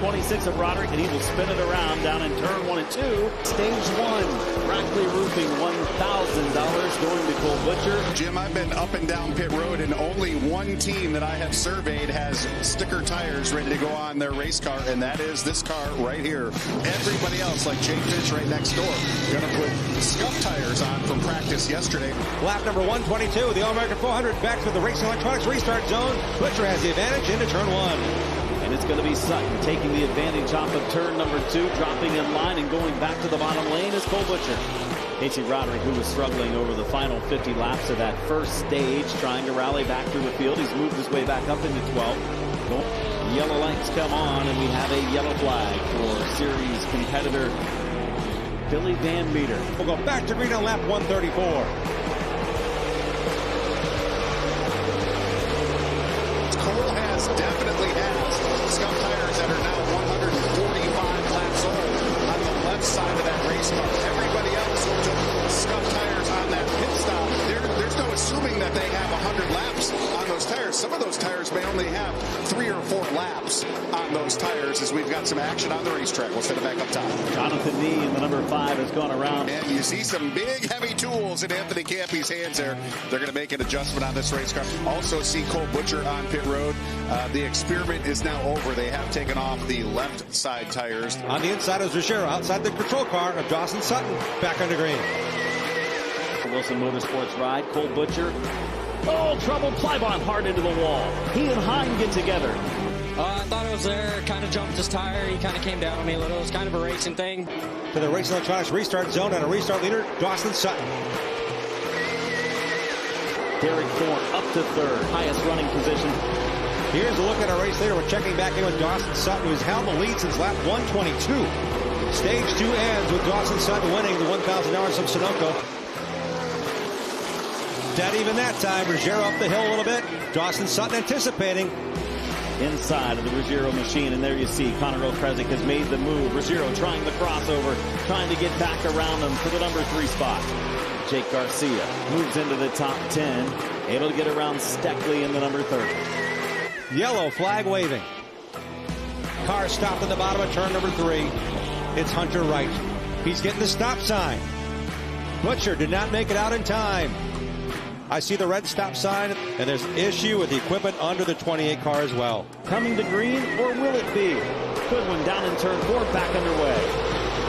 26 of Roderick, and he will spin it around down in turn 1 and 2. Stage 1, Brackley Roofing, $1,000 going to Cole Butcher. Jim, I've been up and down pit road, and only one team that I have surveyed has sticker tires ready to go on their race car, and that is this car right here. Everybody else, like Jake Fish right next door, going to put scuff tires on from practice yesterday. Lap number 122, the All-American 400 back to the Racing Electronics restart zone. Butcher has the advantage into turn 1. And it's going to be Sutton taking the advantage off of turn number 2, dropping in line and going back to the bottom lane is Cole Butcher. Casey Roderick, who was struggling over the final 50 laps of that first stage, trying to rally back through the field. He's moved his way back up into 12. Yellow lights come on, and we have a yellow flag for series competitor Billy Van Meter. We'll go back to green on lap 134. Definitely has scuff tires that are now 145 laps old on the left side of that race car. Everybody else took scuff tires on that pit stop. There's no assuming that they have 100 laps on those tires. Some of those tires may only have 3 or 4 laps on those tires as we've got some action on the racetrack. We'll set it back up top. Jonathan Nee in the number 5 has gone around. And you see some big, heavy tools in Anthony Campy's hands there. They're going to make an adjustment on this race car. Also see Cole Butcher on pit road. The experiment is now over. They have taken off the left side tires. On the inside is Ruggiero outside the patrol car of Dawson Sutton. Back under green. Wilson Motorsports ride. Cole Butcher. Oh, trouble. Plybon hard into the wall. He and Hine get together. I thought it was there. Kind of jumped his tire. He kind of came down on me a little. It was kind of a racing thing. To the Racing Electronics restart zone and a restart leader, Dawson Sutton. Derek Thorne up to third. Highest running position. Here's a look at our race leader. We're checking back in with Dawson Sutton, who's held the lead since lap 122. Stage 2 ends with Dawson Sutton winning the $1,000 from Sunoco. Dead even that time. Ruggiero up the hill a little bit. Dawson Sutton anticipating. Inside of the Ruggiero machine, and there you see Connor O'Kresick has made the move. Ruggiero trying the crossover, trying to get back around him for the number 3 spot. Jake Garcia moves into the top 10, able to get around Steckley in the number 30. Yellow flag waving. Car stopped at the bottom of turn number 3. It's Hunter Wright. He's getting the stop sign. Butcher did not make it out in time. I see the red stop sign, and there's issue with the equipment under the 28 car as well. Coming to green, or will it be? Goodwin down in turn 4, back underway.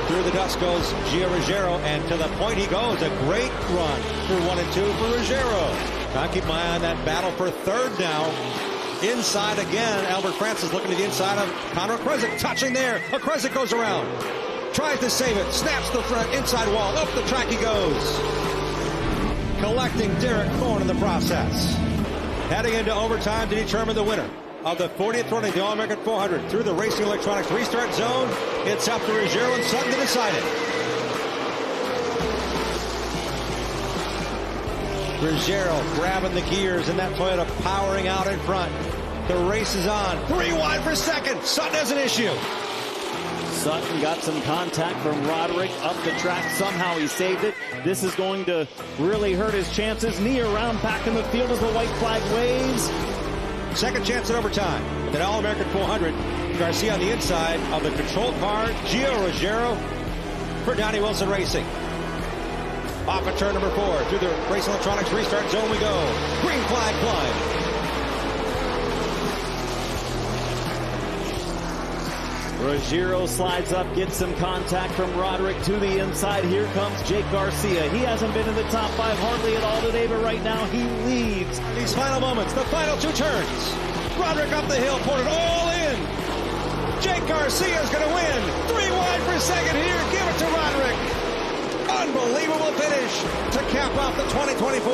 Through the dust goes Gio Ruggiero, and to the point he goes. A great run through 1 and 2 for Ruggiero. I'll keep my eye on that battle for third now. Inside again, Albert Francis looking to the inside of Connor O'Kresick, touching there. O'Kresick goes around, tries to save it, snaps the front inside wall, up the track he goes. Collecting Derek Thorne in the process. Heading into overtime to determine the winner of the 40th running of the All-American 400 through the Racing Electronics restart zone. It's up to Ruggiero and Sutton to decide it. Ruggiero grabbing the gears and that Toyota powering out in front. The race is on. 3 wide for second. Sutton has an issue. Sutton got some contact from Roderick up the track. Somehow he saved it. This is going to really hurt his chances. Knee around back in the field as the white flag waves. Second chance at overtime. That All-American 400. Garcia on the inside of the control car. Gio Ruggiero for Donnie Wilson Racing. Off at turn number 4. Through the race electronics restart zone we go. Green flag flying. Ruggiero slides up, gets some contact from Roderick to the inside. Here comes Jake Garcia. He hasn't been in the top 5 hardly at all today, but right now he leads. These final moments, the final 2 turns. Roderick up the hill, poured it all in. Jake Garcia is going to win. 3 wide for second here. Give it to Roderick. Unbelievable finish to cap off the 2024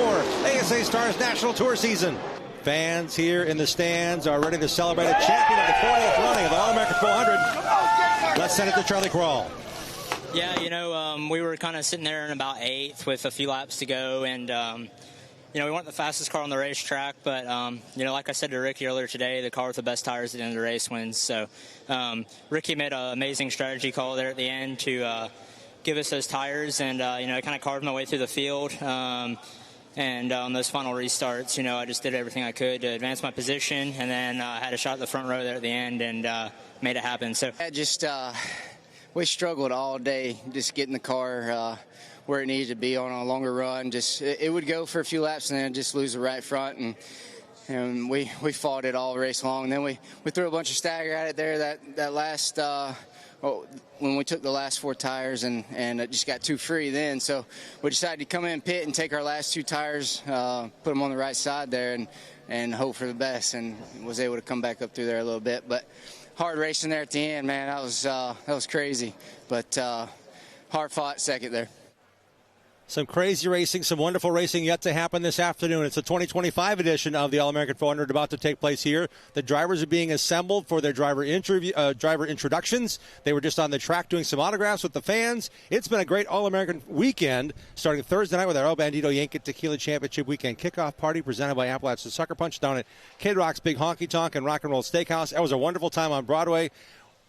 ASA Stars National Tour season. Fans here in the stands are ready to celebrate a champion of the 40th running of the All-American 400. Let's send it to Charlie Krall. Yeah, we were kind of sitting there in about 8th with a few laps to go, and, we weren't the fastest car on the racetrack, but, like I said to Ricky earlier today, the car with the best tires at the end of the race wins. So Ricky made an amazing strategy call there at the end to give us those tires, and, I kind of carved my way through the field. And on those final restarts, I just did everything I could to advance my position, and then I had a shot at the front row there at the end and made it happen. So we struggled all day just getting the car where it needed to be on a longer run. It would go for a few laps and then just lose the right front, and we fought it all race long. And then we threw a bunch of stagger at it there that last when we took the last 4 tires, and it just got too free then. So we decided to come in pit and take our last 2 tires, put them on the right side there, and hope for the best, and was able to come back up through there a little bit. But hard racing there at the end, man. That was crazy, but hard fought second there. Some crazy racing, some wonderful racing yet to happen this afternoon. It's the 2025 edition of the All-American 400 about to take place here. The drivers are being assembled for their driver introductions. They were just on the track doing some autographs with the fans. It's been a great All-American weekend, starting Thursday night with our Bandido Yankee Tequila Championship Weekend Kickoff Party presented by Appalachian Sucker Punch down at Kid Rock's Big Honky Tonk and Rock and Roll Steakhouse. That was a wonderful time on Broadway.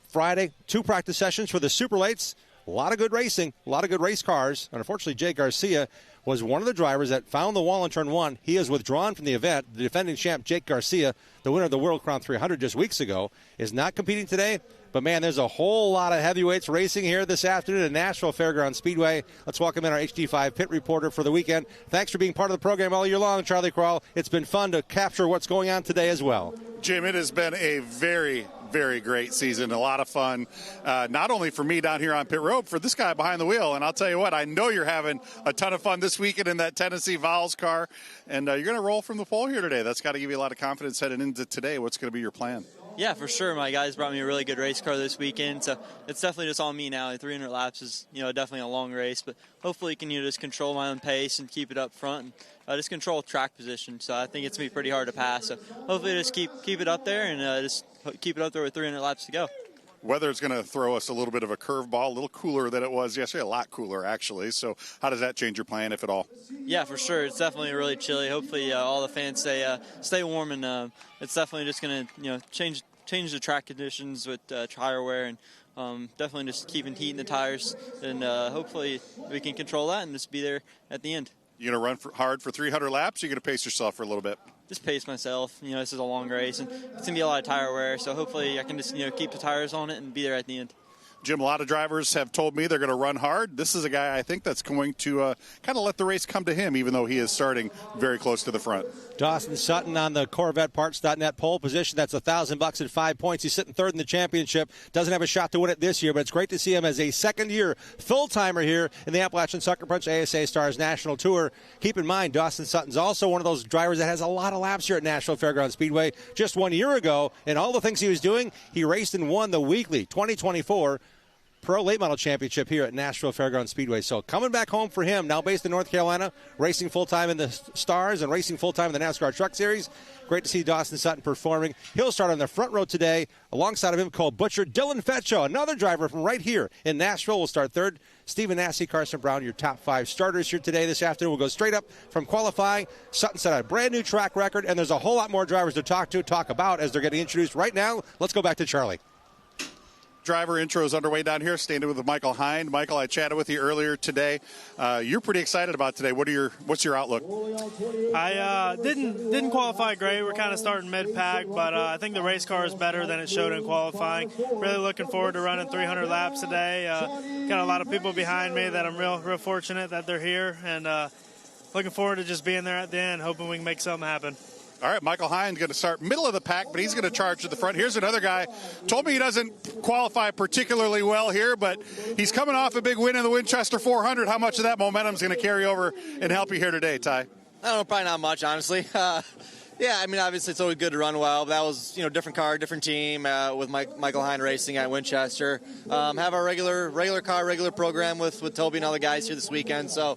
Friday, 2 practice sessions for the Super Lates. A lot of good racing, a lot of good race cars. And unfortunately, Jay Garcia was one of the drivers that found the wall in turn 1. He is withdrawn from the event. The defending champ, Jake Garcia, the winner of the World Crown 300 just weeks ago, is not competing today. But, man, there's a whole lot of heavyweights racing here this afternoon at Nashville Fairgrounds Speedway. Let's welcome in our HD5 pit reporter for the weekend. Thanks for being part of the program all year long, Charlie Krall. It's been fun to capture what's going on today as well. Jim, it has been a very, very great season. A lot of fun, not only for me down here on pit road, for this guy behind the wheel. And I'll tell you what, I know you're having a ton of fun this weekend in that Tennessee Vols car. And you're going to roll from the pole here today. That's got to give you a lot of confidence heading into today. What's going to be your plan? Yeah, for sure. My guys brought me a really good race car this weekend, so it's definitely just on me now. 300 laps is, definitely a long race, but hopefully you can just control my own pace and keep it up front and just control track position. So I think it's going to be pretty hard to pass. So hopefully just keep it up there and just keep it up there with 300 laps to go. Weather is going to throw us a little bit of a curveball, a little cooler than it was yesterday, a lot cooler actually. So how does that change your plan, if at all? Yeah, for sure. It's definitely really chilly. Hopefully all the fans stay warm, and it's definitely just going to change the track conditions with tire wear, and definitely just keeping heat in the tires, and hopefully we can control that and just be there at the end. You going to run hard for 300 laps, or you going to pace yourself for a little bit? Just pace myself. This is a long race, and it's going to be a lot of tire wear, so hopefully I can just keep the tires on it and be there at the end. Jim, a lot of drivers have told me they're going to run hard. This is a guy I think that's going to kind of let the race come to him, even though he is starting very close to the front. Dawson Sutton on the CorvetteParts.net pole position. That's $1,000 and 5 points. He's sitting third in the championship. Doesn't have a shot to win it this year, but it's great to see him as a second-year full-timer here in the Appalachian Sucker Punch ASA Stars National Tour. Keep in mind, Dawson Sutton's also one of those drivers that has a lot of laps here at Nashville Fairgrounds Speedway. Just 1 year ago, and all the things he was doing, he raced and won the weekly 2024 Pro Late Model Championship here at Nashville Fairgrounds Speedway. So coming back home for him, now based in North Carolina, racing full-time in the Stars and racing full-time in the NASCAR Truck Series. Great to see Dawson Sutton performing. He'll start on the front row today. Alongside of him, Cole Butcher, Dylan Fetcho, another driver from right here in Nashville, will start third. Stephen Nassy, Carson Brown, your top 5 starters here today. This afternoon, we'll go straight up from qualifying. Sutton set a brand new track record, and there's a whole lot more drivers to talk about as they're getting introduced right now. Let's go back to Charlie. driver intros underway down here. Standing with Michael Hind. Michael, I chatted with you earlier today. You're pretty excited about today. What's your outlook? I didn't qualify great. We're kind of starting mid-pack, but I think the race car is better than it showed in qualifying. Really looking forward to running 300 laps today. Got a lot of people behind me that I'm real fortunate that they're here, and looking forward to just being there at the end, hoping we can make something happen. All right, Michael Hines going to start middle of the pack, but he's going to charge to the front. Here's another guy. Told me he doesn't qualify particularly well here, but he's coming off a big win in the Winchester 400. How much of that momentum is going to carry over and help you here today, Ty? I don't know, probably not much, honestly. Yeah, I mean, obviously it's always good to run well, but that was, different car, different team with Michael Hine Racing at Winchester. Have our regular car, regular program with Toby and all the guys here this weekend. So,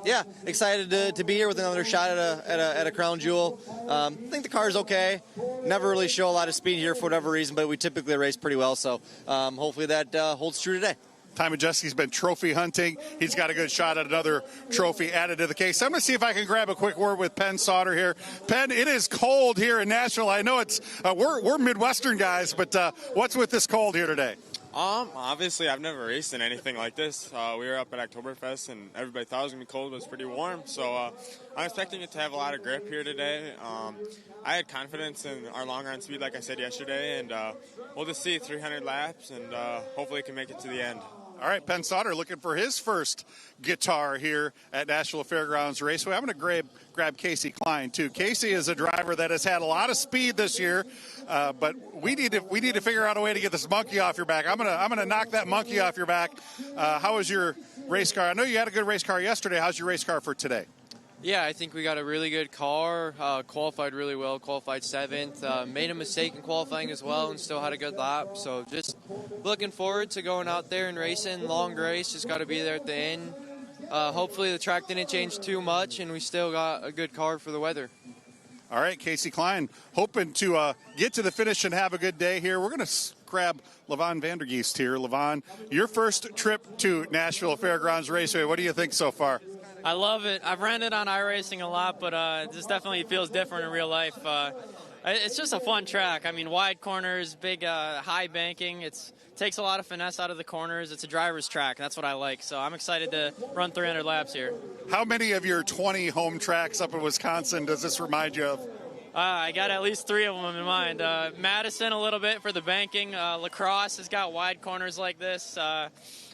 yeah, excited to be here with another shot at a crown jewel. I think the car's okay. Never really show a lot of speed here for whatever reason, but we typically race pretty well. So, hopefully that holds true today. Ty Majeski's been trophy hunting. He's got a good shot at another trophy added to the case. I'm going to see if I can grab a quick word with Penn Sauter here. Penn, it is cold here in Nashville. I know it's we're Midwestern guys, but what's with this cold here today? Obviously, I've never raced in anything like this. We were up at Oktoberfest, and everybody thought it was going to be cold. It was pretty warm, so I'm expecting it to have a lot of grip here today. I had confidence in our long-run speed, like I said yesterday, and we'll just see 300 laps, and hopefully it can make it to the end. All right, Penn Sauter looking for his first guitar here at Nashville Fairgrounds Raceway. I'm going to grab Casey Klein, too. Casey is a driver that has had a lot of speed this year, but we need to figure out a way to get this monkey off your back. I'm gonna knock that monkey off your back. How was your race car? I know you had a good race car yesterday. How's your race car for today? Yeah, I think we got a really good car, qualified really well, qualified 7th, made a mistake in qualifying as well and still had a good lap. So just looking forward to going out there and racing, long race, just got to be there at the end. Hopefully the track didn't change too much and we still got a good car for the weather. All right, Casey Klein, hoping to get to the finish and have a good day here. We're going to grab Levon Vandergeest here. Levon, your first trip to Nashville Fairgrounds Raceway, what do you think so far? I love it. I've ran it on iRacing a lot, but this definitely feels different in real life. It's just a fun track. I mean, wide corners, big high banking. It takes a lot of finesse out of the corners. It's a driver's track. That's what I like. So I'm excited to run 300 laps here. How many of your 20 home tracks up in Wisconsin does this remind you of? I got at least 3 of them in mind. Madison a little bit for the banking. La Crosse has got wide corners like this.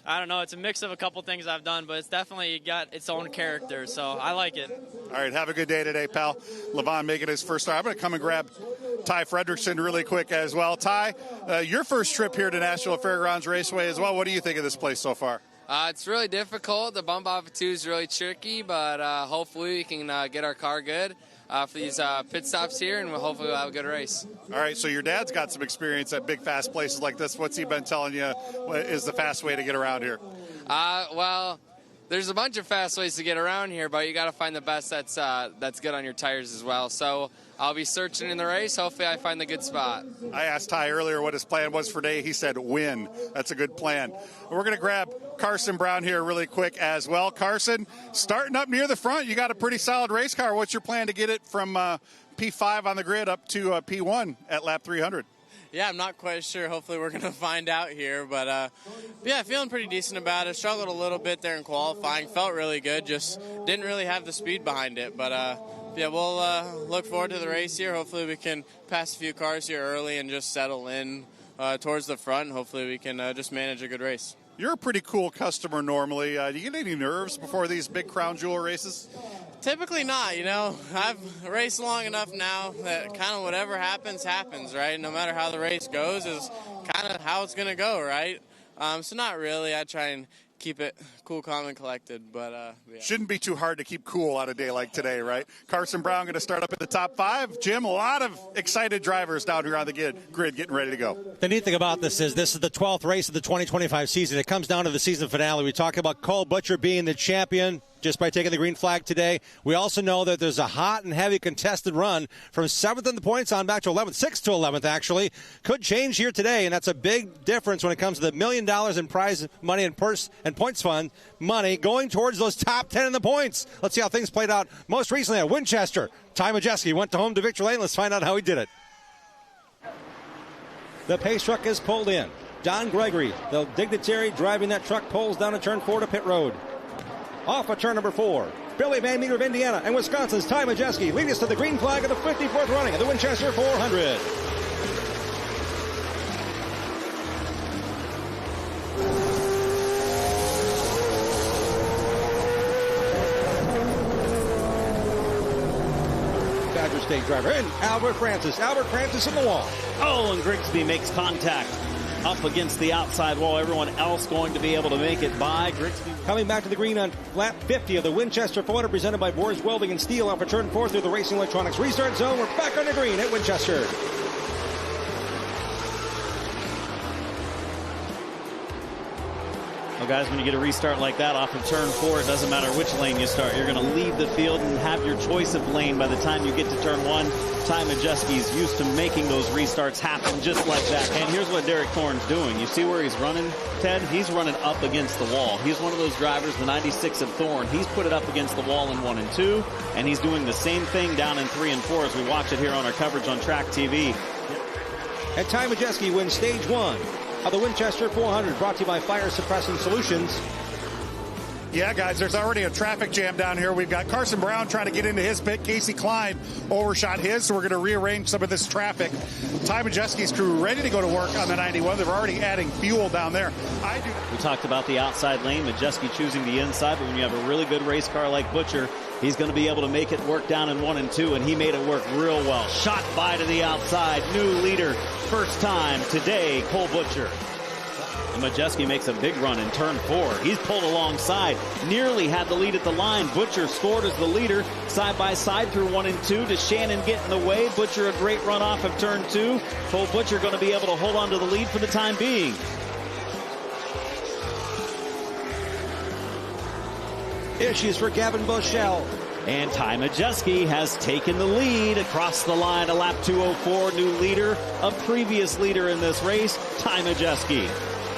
I don't know. It's a mix of a couple things I've done, but it's definitely got its own character, so I like it. All right, have a good day today, pal. Levon making his first start. I'm going to come and grab Ty Fredrickson really quick as well. Ty, your first trip here to Nashville Fairgrounds Raceway as well. What do you think of this place so far? It's really difficult. The bump off of 2 is really tricky, but hopefully we can get our car good for these pit stops here, and hopefully we'll have a good race. All right, so your dad's got some experience at big, fast places like this. What's he been telling you is the fast way to get around here? Well, there's a bunch of fast ways to get around here, but you got to find the best that's good on your tires as well. So I'll be searching in the race. Hopefully I find the good spot. I asked Ty earlier what his plan was for today. He said win. That's a good plan. We're going to grab Carson Brown here really quick as well. Carson, starting up near the front, you got a pretty solid race car. What's your plan to get it from P5 on the grid up to P1 at lap 300? Yeah, I'm not quite sure. Hopefully we're going to find out here. But, yeah, feeling pretty decent about it. Struggled a little bit there in qualifying. Felt really good. Just didn't really have the speed behind it. But, yeah, we'll look forward to the race here. Hopefully we can pass a few cars here early and just settle in towards the front. And hopefully we can just manage a good race. You're a pretty cool customer normally. Do you get any nerves before these big crown jewel races? Typically not, I've raced long enough now that kind of whatever happens, right? No matter how the race goes is kind of how it's going to go, right? So not really. I try and keep it cool, calm, and collected. But yeah. Shouldn't be too hard to keep cool on a day like today, right? Carson Brown going to start up at the top 5. Jim, a lot of excited drivers down here on the grid getting ready to go. The neat thing about this is the 12th race of the 2025 season. It comes down to the season finale. We talk about Cole Butcher being the champion just by taking the green flag today. We also know that there's a hot and heavy contested run from 7th in the points on back to 11th, 6th to 11th actually. Could change here today, and that's a big difference when it comes to the $1 million in prize money and purse and points fund money going towards those top 10 in the points. Let's see how things played out most recently at Winchester. Ty Majeski went to home to victory lane. Let's find out how he did it. The pace truck is pulled in. Don Gregory, the dignitary driving that truck, pulls down a turn 4 to pit road. Off of turn number 4, Billy Van Meter of Indiana and Wisconsin's Ty Majeski lead us to the green flag of the 54th running of the Winchester 400. Badger State driver and Albert Francis. Albert Francis in the wall. Oh, and Grigsby makes contact up against the outside wall. Everyone else going to be able to make it by. Grigsby coming back to the green on lap 50 of the Winchester 400, presented by Boers Welding and Steel off of turn 4 through the Racing Electronics restart zone. We're back on the green at Winchester. Well, guys, when you get a restart like that off of turn 4, it doesn't matter which lane you start. You're going to leave the field and have your choice of lane by the time you get to turn 1. Ty Majeski's used to making those restarts happen just like that. And here's what Derek Thorne's doing. You see where he's running, Ted? He's running up against the wall. He's one of those drivers, the 96 of Thorne. He's put it up against the wall in 1 and 2, and he's doing the same thing down in 3 and 4 as we watch it here on our coverage on Track TV. And Ty Majeski wins stage 1 of the Winchester 400, brought to you by Fire Suppressing Solutions. Yeah, guys, there's already a traffic jam down here. We've got Carson Brown trying to get into his pit. Casey Klein overshot his, so we're going to rearrange some of this traffic. Ty Majeski's crew ready to go to work on the 91. They're already adding fuel down there. We talked about the outside lane, Majeski choosing the inside, but when you have a really good race car like Butcher, he's going to be able to make it work down in 1 and 2, and he made it work real well. Shot by to the outside. New leader, first time today, Cole Butcher. And Majeski makes a big run in turn 4. He's pulled alongside, nearly had the lead at the line. Butcher scored as the leader, side by side through 1 and 2. Does Shannon get in the way? Butcher a great run off of turn 2. Cole Butcher going to be able to hold on to the lead for the time being. Issues for Gavin Bushell. And Ty Majeski has taken the lead across the line. A lap 2:04, new leader, a previous leader in this race, Ty Majeski.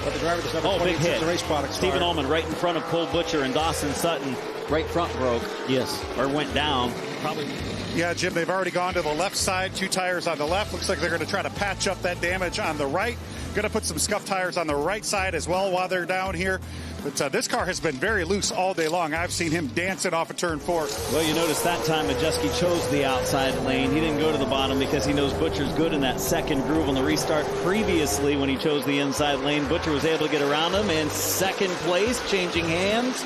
But the driver does have big hit. The race product Stephen Ullman right in front of Cole Butcher, and Dawson Sutton right front broke. Yes. Or went down. Probably. Yeah, Jim, they've already gone to the left side. 2 tires on the left. Looks like they're going to try to patch up that damage on the right. Going to put some scuff tires on the right side as well while they're down here. But this car has been very loose all day long. I've seen him dancing off of turn 4. Well, you notice that time Majeski chose the outside lane. He didn't go to the bottom because he knows Butcher's good in that second groove on the restart. Previously, when he chose the inside lane, Butcher was able to get around him. And second place, changing hands,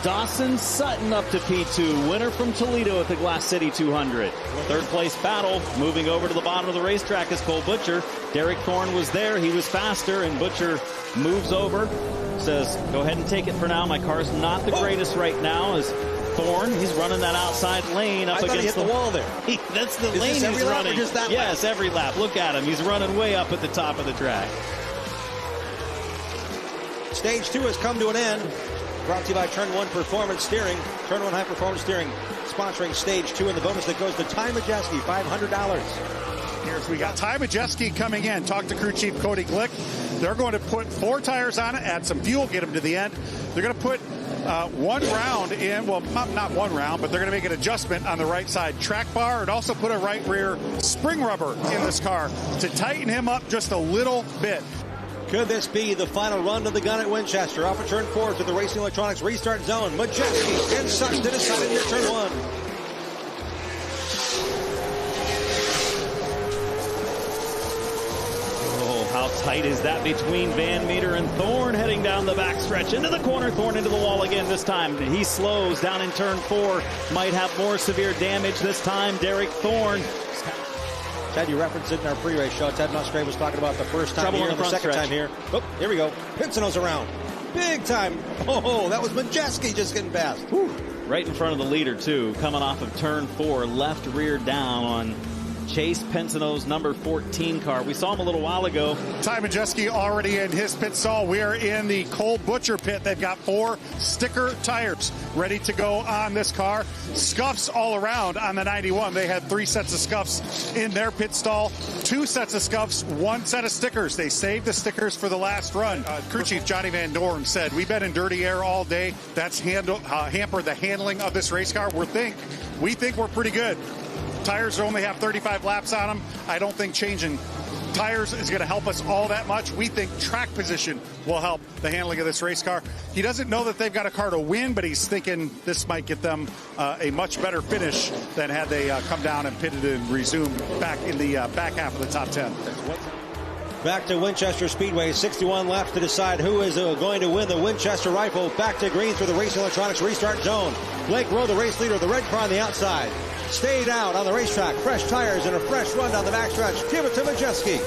Dawson Sutton up to P2. Winner from Toledo at the Glass City 200. Third place battle. Moving over to the bottom of the racetrack is Cole Butcher. Derek Thorne was there. He was faster, and Butcher moves over. Says, go ahead and take it for now. My car's not the greatest right now. As Thorne, he's running that outside lane up against he hit the wall there. That's the Is lane this every he's lap running. or just that yes, lap? Every lap. Look at him. He's running way up at the top of the track. Stage 2 has come to an end. Brought to you by Turn 1 Performance Steering. Turn 1 High Performance Steering sponsoring Stage 2, and the bonus that goes to Ty Majeski, $500. Here's we got Ty Majeski coming in. Talk to crew chief Cody Glick. They're going to put 4 tires on it, add some fuel, get them to the end. They're going to put 1 round in, well, not 1 round, but they're going to make an adjustment on the right side track bar and also put a right rear spring rubber in this car to tighten him up just a little bit. Could this be the final run of the gun at Winchester? Off of turn 4 to the Racing Electronics restart zone. Majeski and Sutton to decide into turn 1. Oh, how tight is that between Van Meter and Thorne heading down the backstretch into the corner. Thorne into the wall again this time. He slows down in turn 4. Might have more severe damage this time. Derek Thorne. Ted, you referenced it in our pre-race show. Ted Musgrave was talking about the first time here and the second time here. Oh, here we go. Pinson's around. Big time. Oh, that was Majeski just getting past. Whew. Right in front of the leader, too. Coming off of turn 4. Left rear down on Chase Pensano's number 14 car. We saw him a little while ago. Ty Majeski already in his pit stall. We are in the Cole Butcher pit. They've got 4 sticker tires ready to go on this car. Scuffs all around on the 91. They had 3 sets of scuffs in their pit stall. 2 sets of scuffs, 1 set of stickers. They saved the stickers for the last run. Crew chief Johnny Van Dorn said, we've been in dirty air all day. That's hampered the handling of this race car. We think we're pretty good. Tires only have 35 laps on them. I don't think changing tires is going to help us all that much. We think track position will help the handling of this race car. He doesn't know that they've got a car to win, but he's thinking this might get them a much better finish than had they come down and pitted and resumed back in the back half of the top 10. Back to Winchester Speedway, 61 left to decide who is going to win the Winchester Rifle. Back to green through the Racing Electronics restart zone. Blake Rowe, the race leader, the red car on the outside. Stayed out on the racetrack, fresh tires and a fresh run down the backstretch. Give it to Majeski.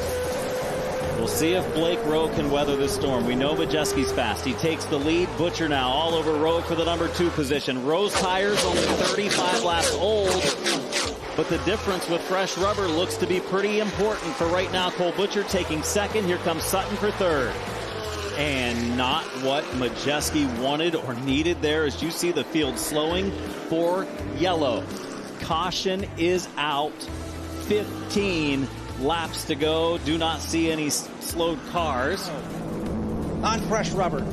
We'll see if Blake Rowe can weather this storm. We know Majeski's fast. He takes the lead. Butcher now all over Rowe for the number 2 position. Rowe's tires only 35 laps old. But the difference with fresh rubber looks to be pretty important for right now. Cole Butcher taking second. Here comes Sutton for third. And not what Majeski wanted or needed there, as you see the field slowing for yellow. Caution is out. 15 laps to go. Do not see any slowed cars. On fresh rubber.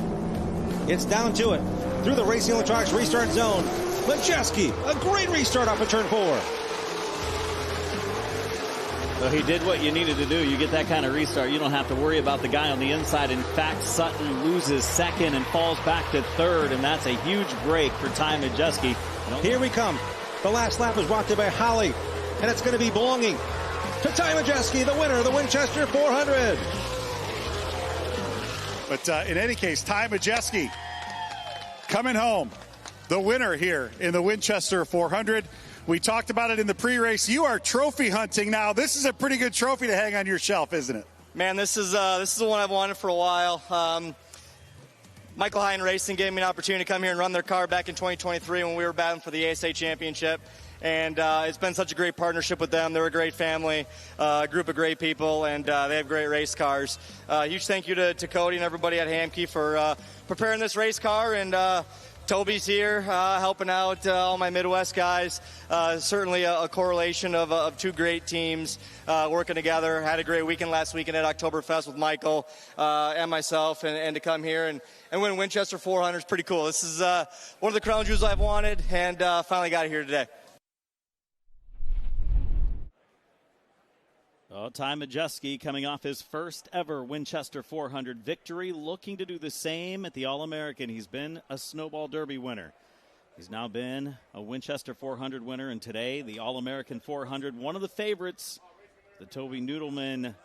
It's down to it. Through the Racing Electronics restart zone. Majeski, a great restart off of turn 4. So he did what you needed to do. You get that kind of restart, you don't have to worry about the guy on the inside. In fact, Sutton loses second and falls back to third, and that's a huge break for Ty Majeski. Here we come. The last lap was brought to you by Holly, and it's going to be belonging to Ty Majeski, the winner of the Winchester 400. But in any case, Ty Majeski coming home, the winner here in the Winchester 400. We talked about it in the pre-race. You are trophy hunting now. This is a pretty good trophy to hang on your shelf, isn't it? Man, this is the one I've wanted for a while. Michael Hine Racing gave me an opportunity to come here and run their car back in 2023 when we were battling for the ASA Championship. And it's been such a great partnership with them. They're a great family, a group of great people, and they have great race cars. Huge thank you to Cody and everybody at Hamke for preparing this race car. And Toby's here helping out all my Midwest guys. Certainly a correlation of 2 great teams working together. Had a great weekend last weekend at Oktoberfest with Michael and myself, and to come here and win Winchester 400 is pretty cool. This is one of the crown jewels I've wanted, and finally got it here today. Oh, Ty Majeski coming off his first ever Winchester 400 victory, looking to do the same at the All-American. He's been a Snowball Derby winner. He's now been a Winchester 400 winner, and today the All-American 400. One of the favorites, the Toby Noodleman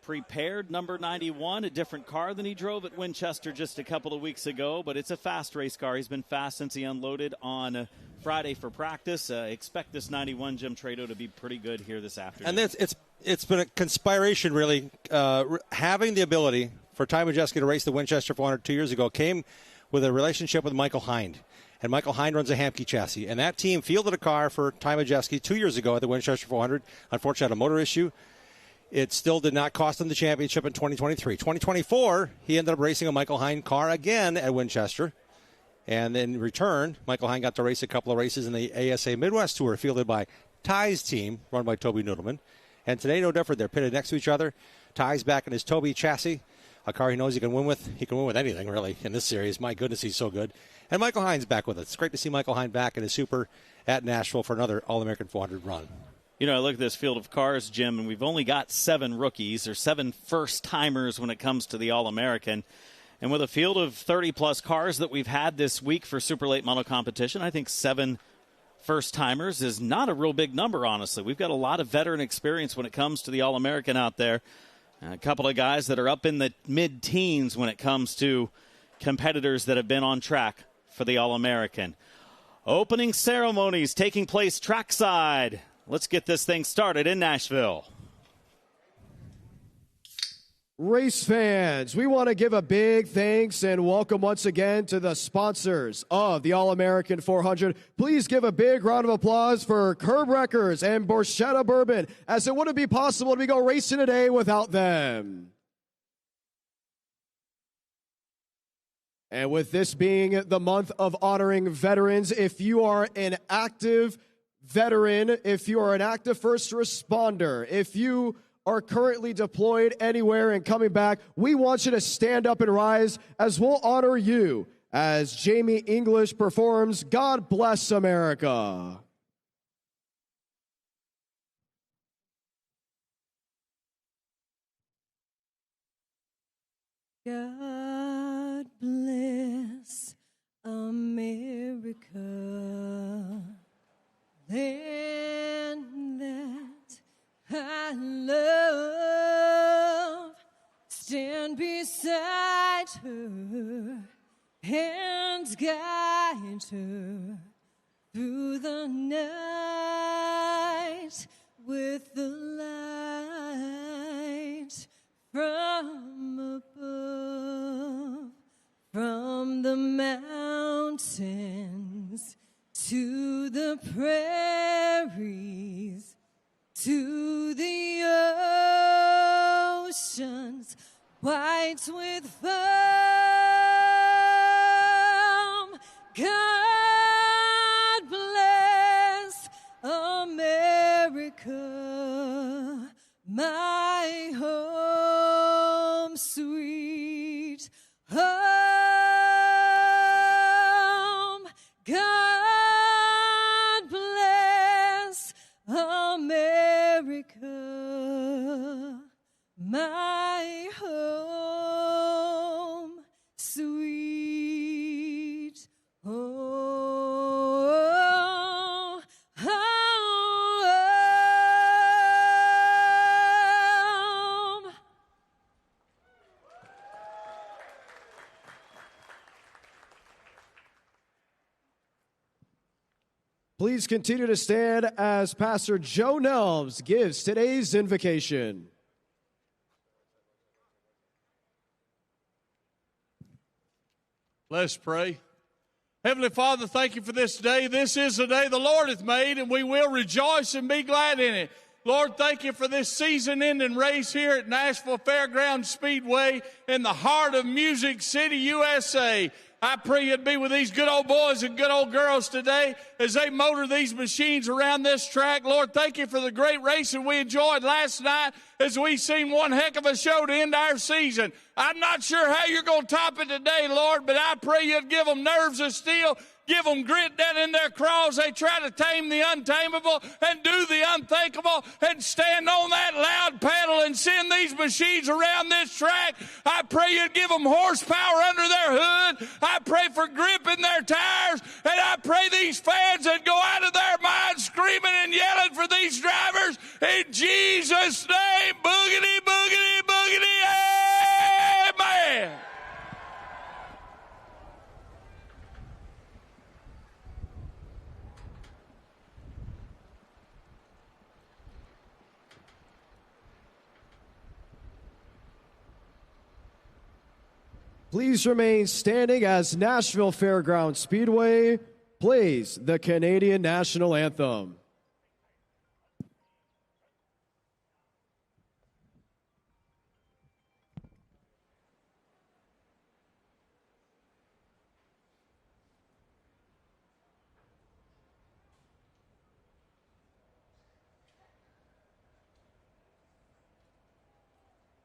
prepared number 91, a different car than he drove at Winchester just a couple of weeks ago, but it's a fast race car. He's been fast since he unloaded on Friday for practice. Expect this 91 Jim Trado to be pretty good here this afternoon. And it's been a conspiration, really. Having the ability for Ty Majeski to race the Winchester 400 2 years ago came with a relationship with Michael Hind. And Michael Hind runs a Hamke chassis. And that team fielded a car for Ty Majeski 2 years ago at the Winchester 400. Unfortunately, had a motor issue. It still did not cost him the championship in 2023. 2024, he ended up racing a Michael Hind car again at Winchester. And in return, Michael Hind got to race a couple of races in the ASA Midwest Tour, fielded by Ty's team, run by Toby Noodleman. And today, no different. They're pitted next to each other. Ty's back in his Toby chassis, a car he knows he can win with. He can win with anything, really, in this series. My goodness, he's so good. And Michael Hind's back with us. It's great to see Michael Hind back in his Super at Nashville for another All-American 400 run. You know, I look at this field of cars, Jim, and we've only got 7 rookies or 7 first-timers when it comes to the All-American. And with a field of 30-plus cars that we've had this week for Super Late Model Competition, I think 7 first-timers is not a real big number, honestly. We've got a lot of veteran experience when it comes to the All-American out there. A couple of guys that are up in the mid-teens when it comes to competitors that have been on track for the All-American. Opening ceremonies taking place trackside. Let's get this thing started in Nashville. Race fans, we want to give a big thanks and welcome once again to the sponsors of the All-American 400. Please give a big round of applause for Curb Wreckers and Borchetta Bourbon, as it wouldn't be possible to go racing today without them. And with this being the month of honoring veterans, if you are an active veteran, if you are an active first responder, if you are currently deployed anywhere and coming back, we want you to stand up and rise as we'll honor you as Jamie English performs God Bless America. God bless America, land that I love. Stand beside her and guide her through the night with the light from above, from the mountains to the prairies, to the oceans white with foam. God bless America, my home, sweet home. God bless America, my home, sweet home. Please continue to stand as Pastor Joe Nelms gives today's invocation. Let's pray. Heavenly Father, thank you for this day. This is the day the Lord hath made, and we will rejoice and be glad in it. Lord, thank you for this season-ending race here at Nashville Fairgrounds Speedway in the heart of Music City, USA. I pray you'd be with these good old boys and good old girls today as they motor these machines around this track. Lord, thank you for the great racing we enjoyed last night as we seen one heck of a show to end our season. I'm not sure how you're going to top it today, Lord, but I pray you'd give them nerves of steel. Give them grit down in their craws. They try to tame the untamable and do the unthinkable and stand on that loud pedal and send these machines around this track. I pray you'd give them horsepower under their hood. I pray for grip in their tires. And I pray these fans that go out of their minds screaming and yelling for these drivers. In Jesus' name, boogity, boogity, boogity, amen. Please remain standing as Nashville Fairgrounds Speedway plays the Canadian National Anthem.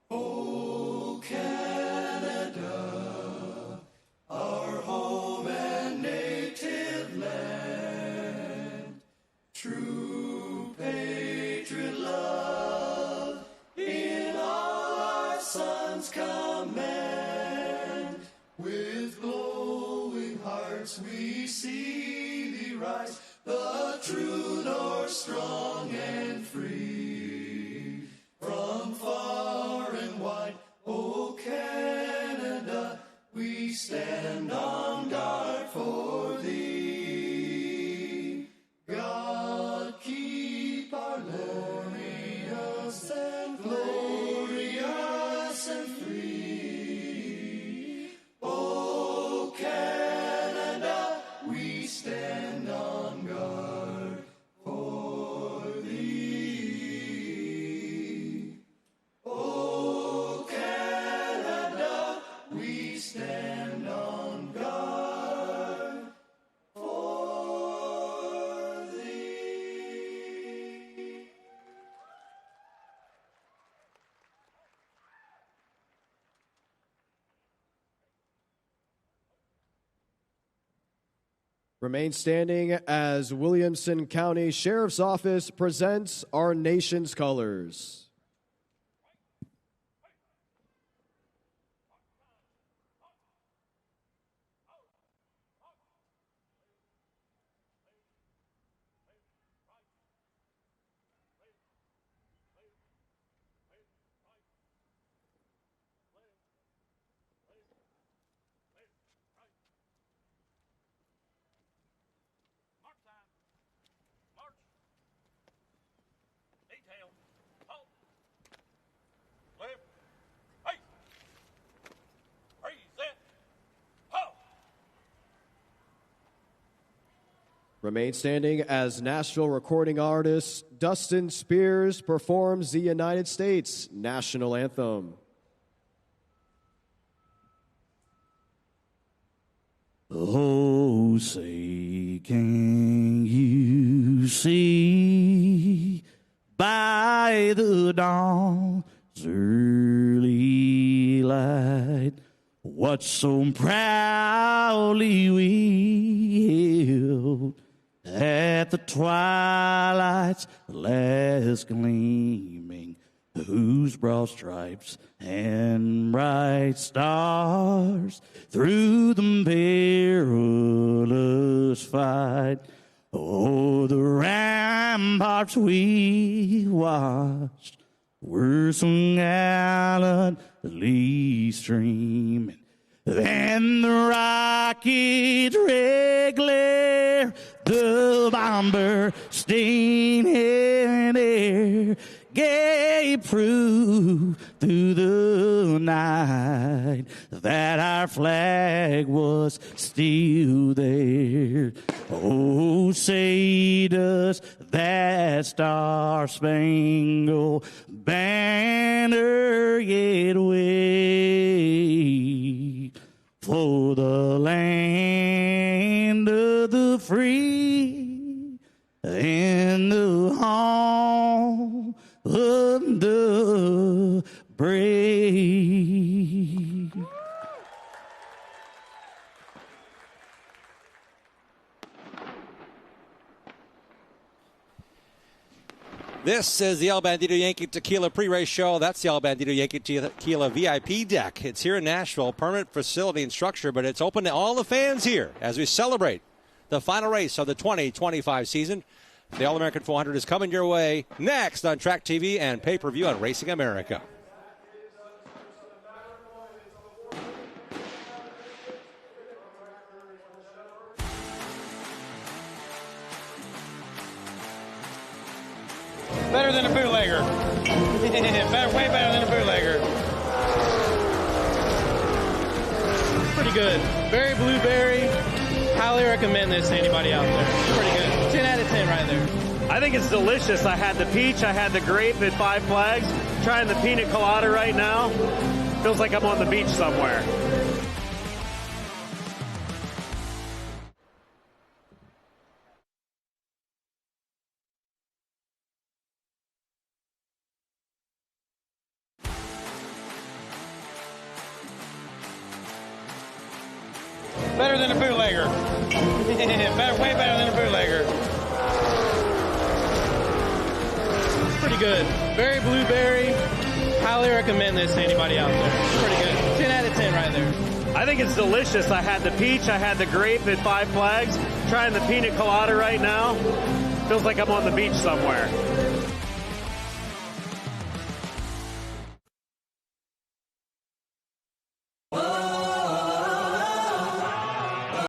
Oh, Canada, our home and native land, true patriot love in all our sons command. With glowing hearts we see thee rise, the true north strong and free. From far and wide, O Canada, we stand on guard for thee. God keep our glorious and glorious and free. O Canada, we stand on guard for thee. O Canada, we stand on guard for thee. Remain standing as Williamson County Sheriff's Office presents our nation's colors. Remain standing as Nashville recording artist Dawson Spears performs the United States National Anthem. Oh, say, can you see by the dawn's early light what so proudly we hailed at the twilight's last gleaming, whose broad stripes and bright stars through the perilous fight o'er the ramparts we watched were so gallantly streaming. Then the rocket red glare, the bomber stain in air, gave proof through the night that our flag was still there. Oh, say does that star-spangled banner yet wave for the land of the free and the home of the brave. This is the El Bandido Yankee Tequila pre-race show. That's the El Bandido Yankee Tequila VIP deck. It's here in Nashville, permanent facility and structure, but it's open to all the fans here as we celebrate the final race of the 2025 season. The All-American 400 is coming your way next on Track TV and pay-per-view on Racing America. Better than a bootlegger. Way better than a bootlegger. Pretty good. Very blueberry. Highly recommend this to anybody out there. Pretty good. 10 out of 10 right there. I think it's delicious. I had the peach, I had the grape at Five Flags. Trying the pina colada right now. Feels like I'm on the beach somewhere. Better than a bootlegger. Way better than a bootlegger. Pretty good. Very blueberry. Highly recommend this to anybody out there. Pretty good. 10 out of 10 right there. I think it's delicious. I had the peach, I had the grape at Five Flags. Trying the pina colada right now. Feels like I'm on the beach somewhere.